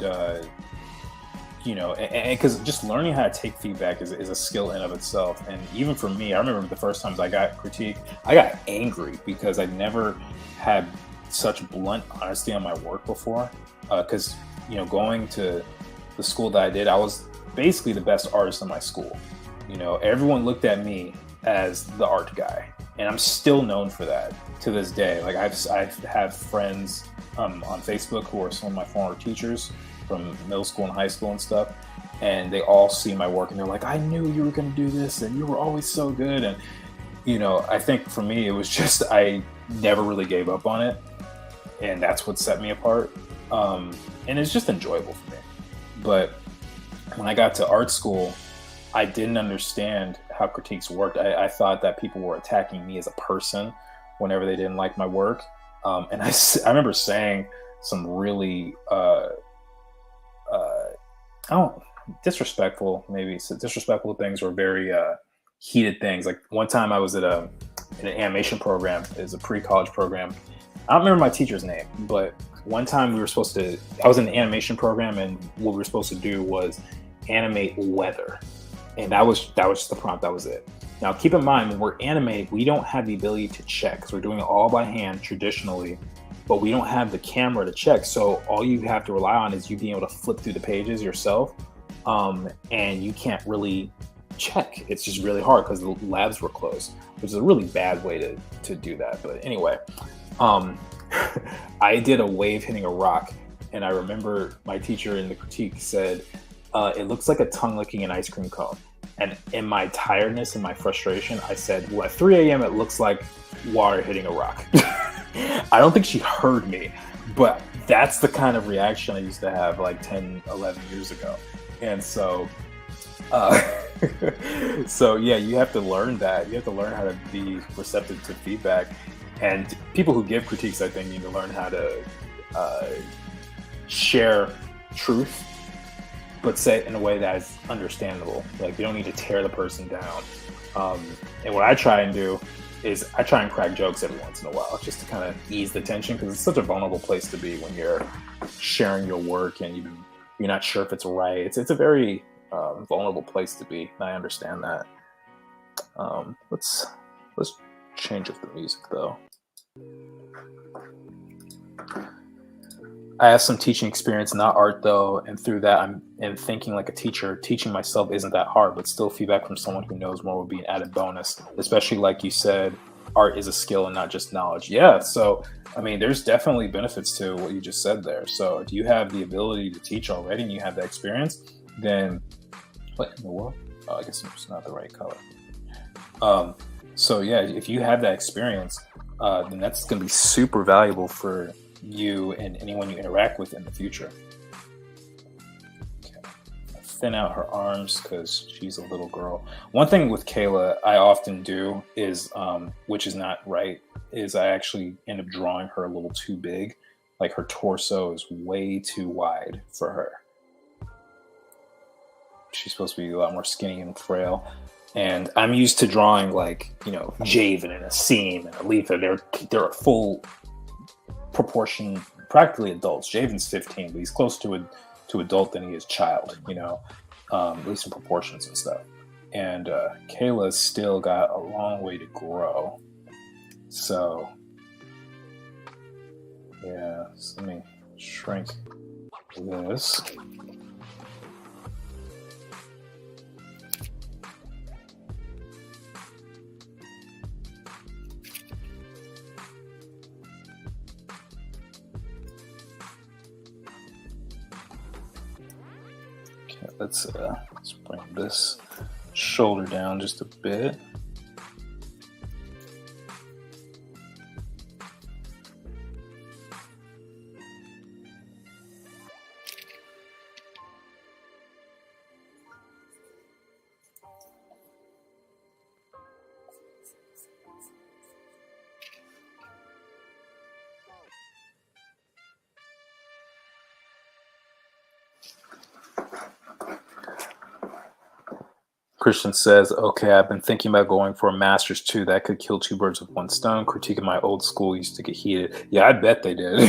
because just learning how to take feedback is a skill in of itself. And even for me, I remember the first times I got critique, I got angry because I never had such blunt honesty on my work before. Because, going to the school that I did, I was basically the best artist in my school. Everyone looked at me as the art guy, and I'm still known for that to this day. Like I have friends on Facebook who are some of my former teachers from middle school and high school and stuff, and they all see my work and they're like, I knew you were going to do this and you were always so good. And I think for me it was just, I never really gave up on it, and that's what set me apart. And it's just enjoyable for me. But when I got to art school, I didn't understand how critiques worked. I thought that people were attacking me as a person whenever they didn't like my work. And I remember saying some really disrespectful things, or very heated things. Like one time I was in an animation program. It was a pre-college program. I don't remember my teacher's name, but one time I was in the animation program, and what we were supposed to do was animate weather. And that was just the prompt. That was it. Now, keep in mind, when we're animating, we don't have the ability to check, because we're doing it all by hand traditionally, but we don't have the camera to check. So all you have to rely on is you being able to flip through the pages yourself. And you can't really check. It's just really hard because the labs were closed, which is a really bad way to do that. But anyway, I did a wave hitting a rock, and I remember my teacher in the critique said, it looks like a tongue licking an ice cream cone. And in my tiredness and my frustration, I said, well, at 3 a.m. it looks like water hitting a rock. I don't think she heard me, but that's the kind of reaction I used to have like 10, 11 years ago. And so, yeah, you have to learn that. You have to learn how to be receptive to feedback. And people who give critiques, I think, need to learn how to share truth, but say it in a way that is understandable. Like, you don't need to tear the person down. And what I try and do is I try and crack jokes every once in a while, just to kind of ease the tension, because it's such a vulnerable place to be when you're sharing your work and you're not sure if it's right. It's a very vulnerable place to be, and I understand that. Let's change up the music though. I have some teaching experience, not art though, and through that I'm thinking like a teacher. Teaching myself isn't that hard, but still feedback from someone who knows more would be an added bonus, especially like you said, art is a skill and not just knowledge. Yeah, so I mean, there's definitely benefits to what you just said there. So if you have the ability to teach already and you have that experience, then what in the world? Oh, I guess it's not the right color. So yeah, if you have that experience, then that's going to be super valuable for you and anyone you interact with in the future. Okay. Thin out her arms because she's a little girl. One thing with Kayla I often do is, which is not right, is I actually end up drawing her a little too big. Like her torso is way too wide for her. She's supposed to be a lot more skinny and frail. And I'm used to drawing like, Javen and Asim and Aletha. They're a full proportion, practically adults. Javen's 15, but he's close to adult than he is child, at least in proportions and stuff. And Kayla's still got a long way to grow. So yeah, so let me shrink this. Let's bring this shoulder down just a bit. Christian says, okay, I've been thinking about going for a master's too. That could kill two birds with one stone. Critique of my old school used to get heated. Yeah, I bet they did.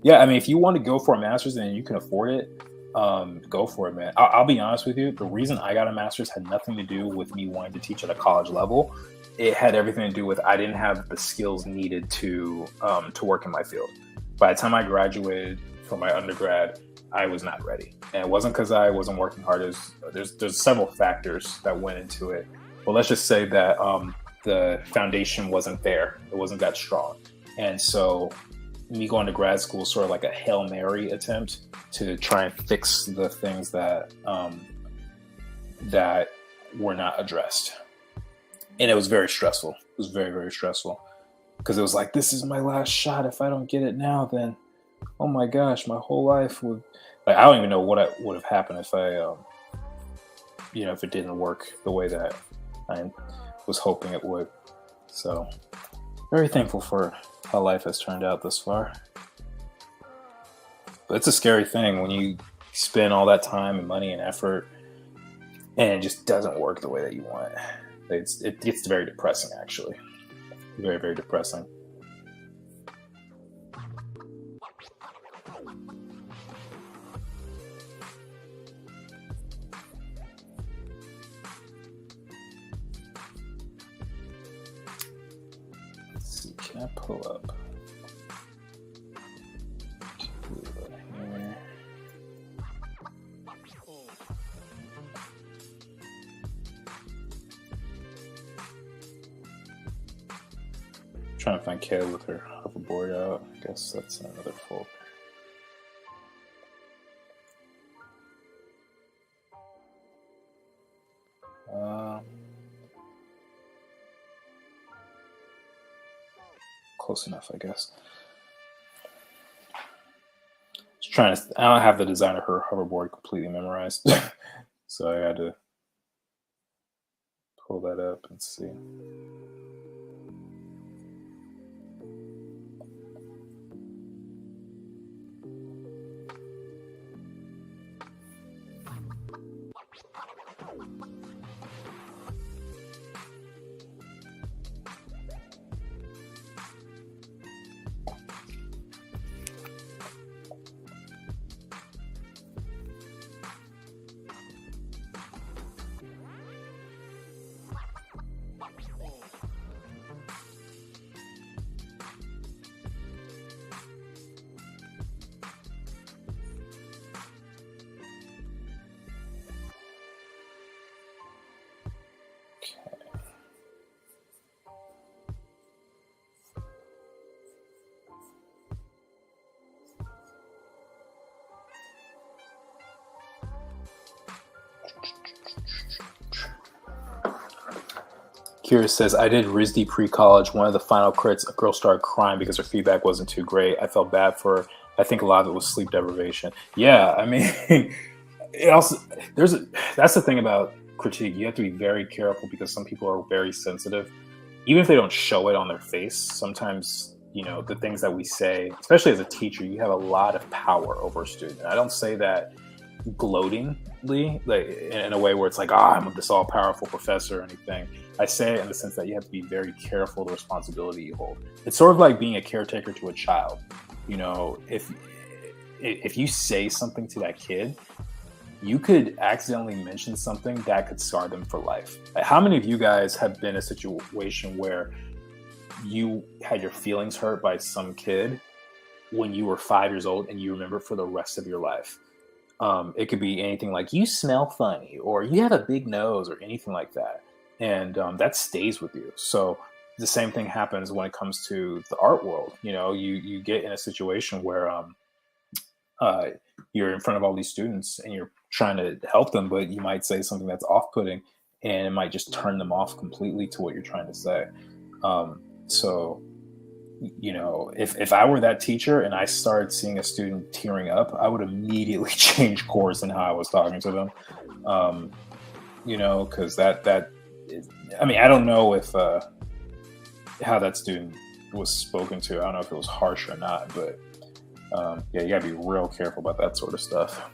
Yeah, I mean, if you want to go for a master's and you can afford it, go for it, man. I'll be honest with you. The reason I got a master's had nothing to do with me wanting to teach at a college level. It had everything to do with I didn't have the skills needed to work in my field. By the time I graduated from my undergrad, I was not ready. And it wasn't because I wasn't working hard. There's several factors that went into it. But let's just say that the foundation wasn't there. It wasn't that strong. And so me going to grad school was sort of like a Hail Mary attempt to try and fix the things that that were not addressed. And it was very stressful. It was very, very stressful. Because it was like, this is my last shot. If I don't get it now, then oh my gosh, my whole life would, like, I don't even know what would have happened if I, if it didn't work the way that I was hoping it would. So very thankful for how life has turned out thus far. But it's a scary thing when you spend all that time and money and effort and it just doesn't work the way that you want it. It gets very depressing, actually. Very, very depressing. Can I pull up? Here. Trying to find Kayla with her hoverboard out. I guess that's another folder. Close enough, I guess. Just trying to. I don't have the design of her hoverboard completely memorized, so I had to pull that up and see. Kira says, I did RISD pre-college. One of the final crits, a girl started crying because her feedback wasn't too great. I felt bad for her. I think a lot of it was sleep deprivation. Yeah, I mean, it also that's the thing about critique. You have to be very careful because some people are very sensitive. Even if they don't show it on their face, sometimes, the things that we say, especially as a teacher, you have a lot of power over a student. I don't say that gloatingly, like in a way where it's like, I'm this all-powerful professor or anything. I say it in the sense that you have to be very careful of the responsibility you hold. It's sort of like being a caretaker to a child. If you say something to that kid, you could accidentally mention something that could scar them for life. Like, how many of you guys have been in a situation where you had your feelings hurt by some kid when you were 5 years old and you remember it for the rest of your life? It could be anything like, you smell funny, or you have a big nose, or anything like that. And that stays with you. So the same thing happens when it comes to the art world. You get in a situation where uh, you're in front of all these students and you're trying to help them, but you might say something that's off-putting, and it might just turn them off completely to what you're trying to say. So, you know, if I were that teacher and I started seeing a student tearing up, I would immediately change course in how I was talking to them. You know, because that is, I mean, I don't know if how that student was spoken to. I don't know if it was harsh or not, but yeah, you gotta be real careful about that sort of stuff.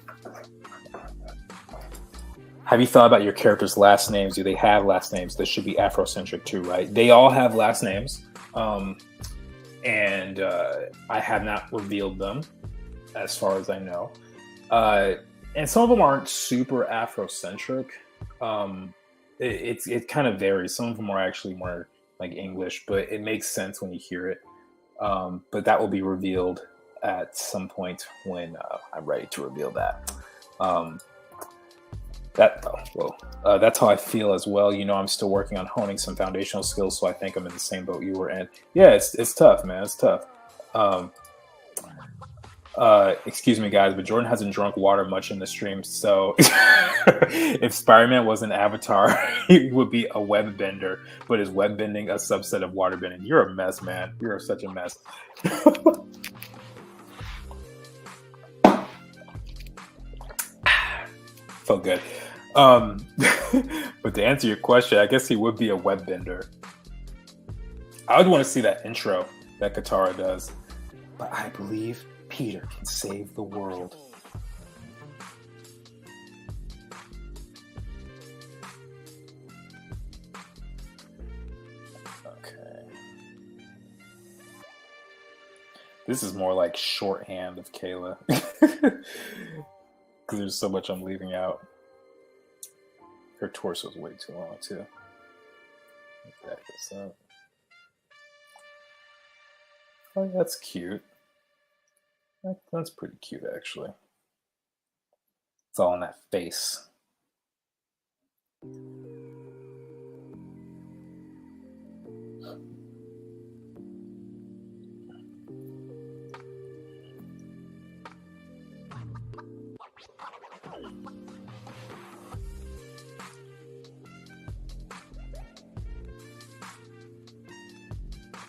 Have you thought about your characters' last names? Do they have last names? This should be Afrocentric too, right? They all have last names, and I have not revealed them as far as I know. And some of them aren't super Afrocentric. It kind of varies. Some of them are actually more like English, but it makes sense when you hear it. But that will be revealed at some point when I'm ready to reveal that. That's how I feel as well. You know, I'm still working on honing some foundational skills, so I think I'm in the same boat you were in. Yeah, it's tough, man. It's tough. Excuse me, guys, but Jordan hasn't drunk water much in the stream, so if Spider-Man was an avatar, he would be a web bender, but is web bending a subset of water bending? You're a mess, man. You're such a mess. Felt good. But to answer your question, I guess he would be a web bender. I would want to see that intro that Katara does. But I believe Peter can save the world. Okay. This is more like shorthand of Kayla. Because there's so much I'm leaving out. Her torso's way too long, too. Back this up. Oh, that's cute. That's pretty cute, actually. It's all in that face.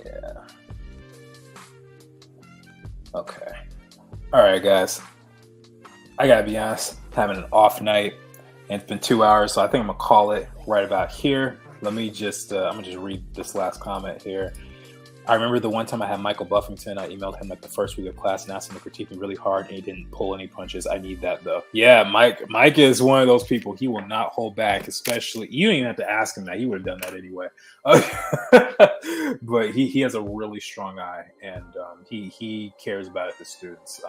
Yeah. Okay. All right, guys. I gotta be honest, having an off night, and it's been 2 hours, so I think I'm gonna call it right about here. Let me just, I'm gonna just read this last comment here. I remember the one time I had Michael Buffington. I emailed him like the first week of class and asked him to critique me really hard, and he didn't pull any punches. I need that though. Yeah, Mike is one of those people. He will not hold back, especially you don't even have to ask him that. He would have done that anyway. But he has a really strong eye, and he cares about the students.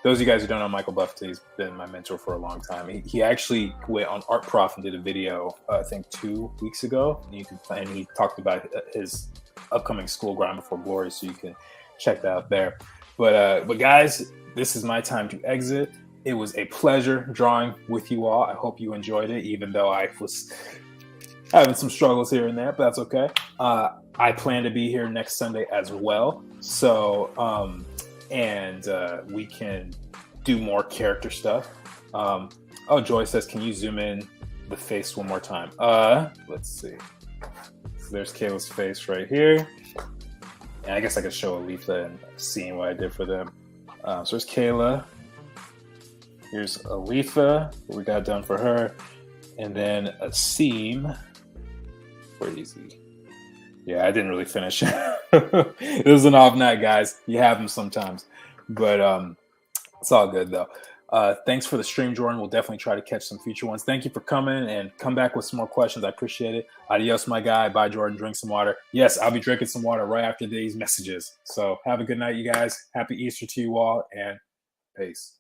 Those of you guys who don't know Michael Buffington, he's been my mentor for a long time. He actually went on Art Prof and did a video, I think 2 weeks ago, and he talked about his upcoming school Grind Before Glory, so you can check that out there. But guys, this is my time to exit. It was a pleasure drawing with you all. I hope you enjoyed it, even though I was having some struggles here and there, but that's okay. I plan to be here next Sunday as well, so we can do more character stuff. Oh, Joy says, can you zoom in the face one more time? Let's see. So there's Kayla's face right here. And I guess I could show Aletha and seeing what I did for them. So there's Kayla. Here's Aletha, what we got done for her. And then Asim. Where is he? Yeah, I didn't really finish. It was an off night, guys. You have them sometimes. But it's all good, though. Thanks for the stream, Jordan. We'll definitely try to catch some future ones. Thank you for coming, and come back with some more questions. I appreciate it. Adios, my guy. Bye, Jordan. Drink some water. Yes, I'll be drinking some water right after these messages. So have a good night, you guys. Happy Easter to you all, and peace.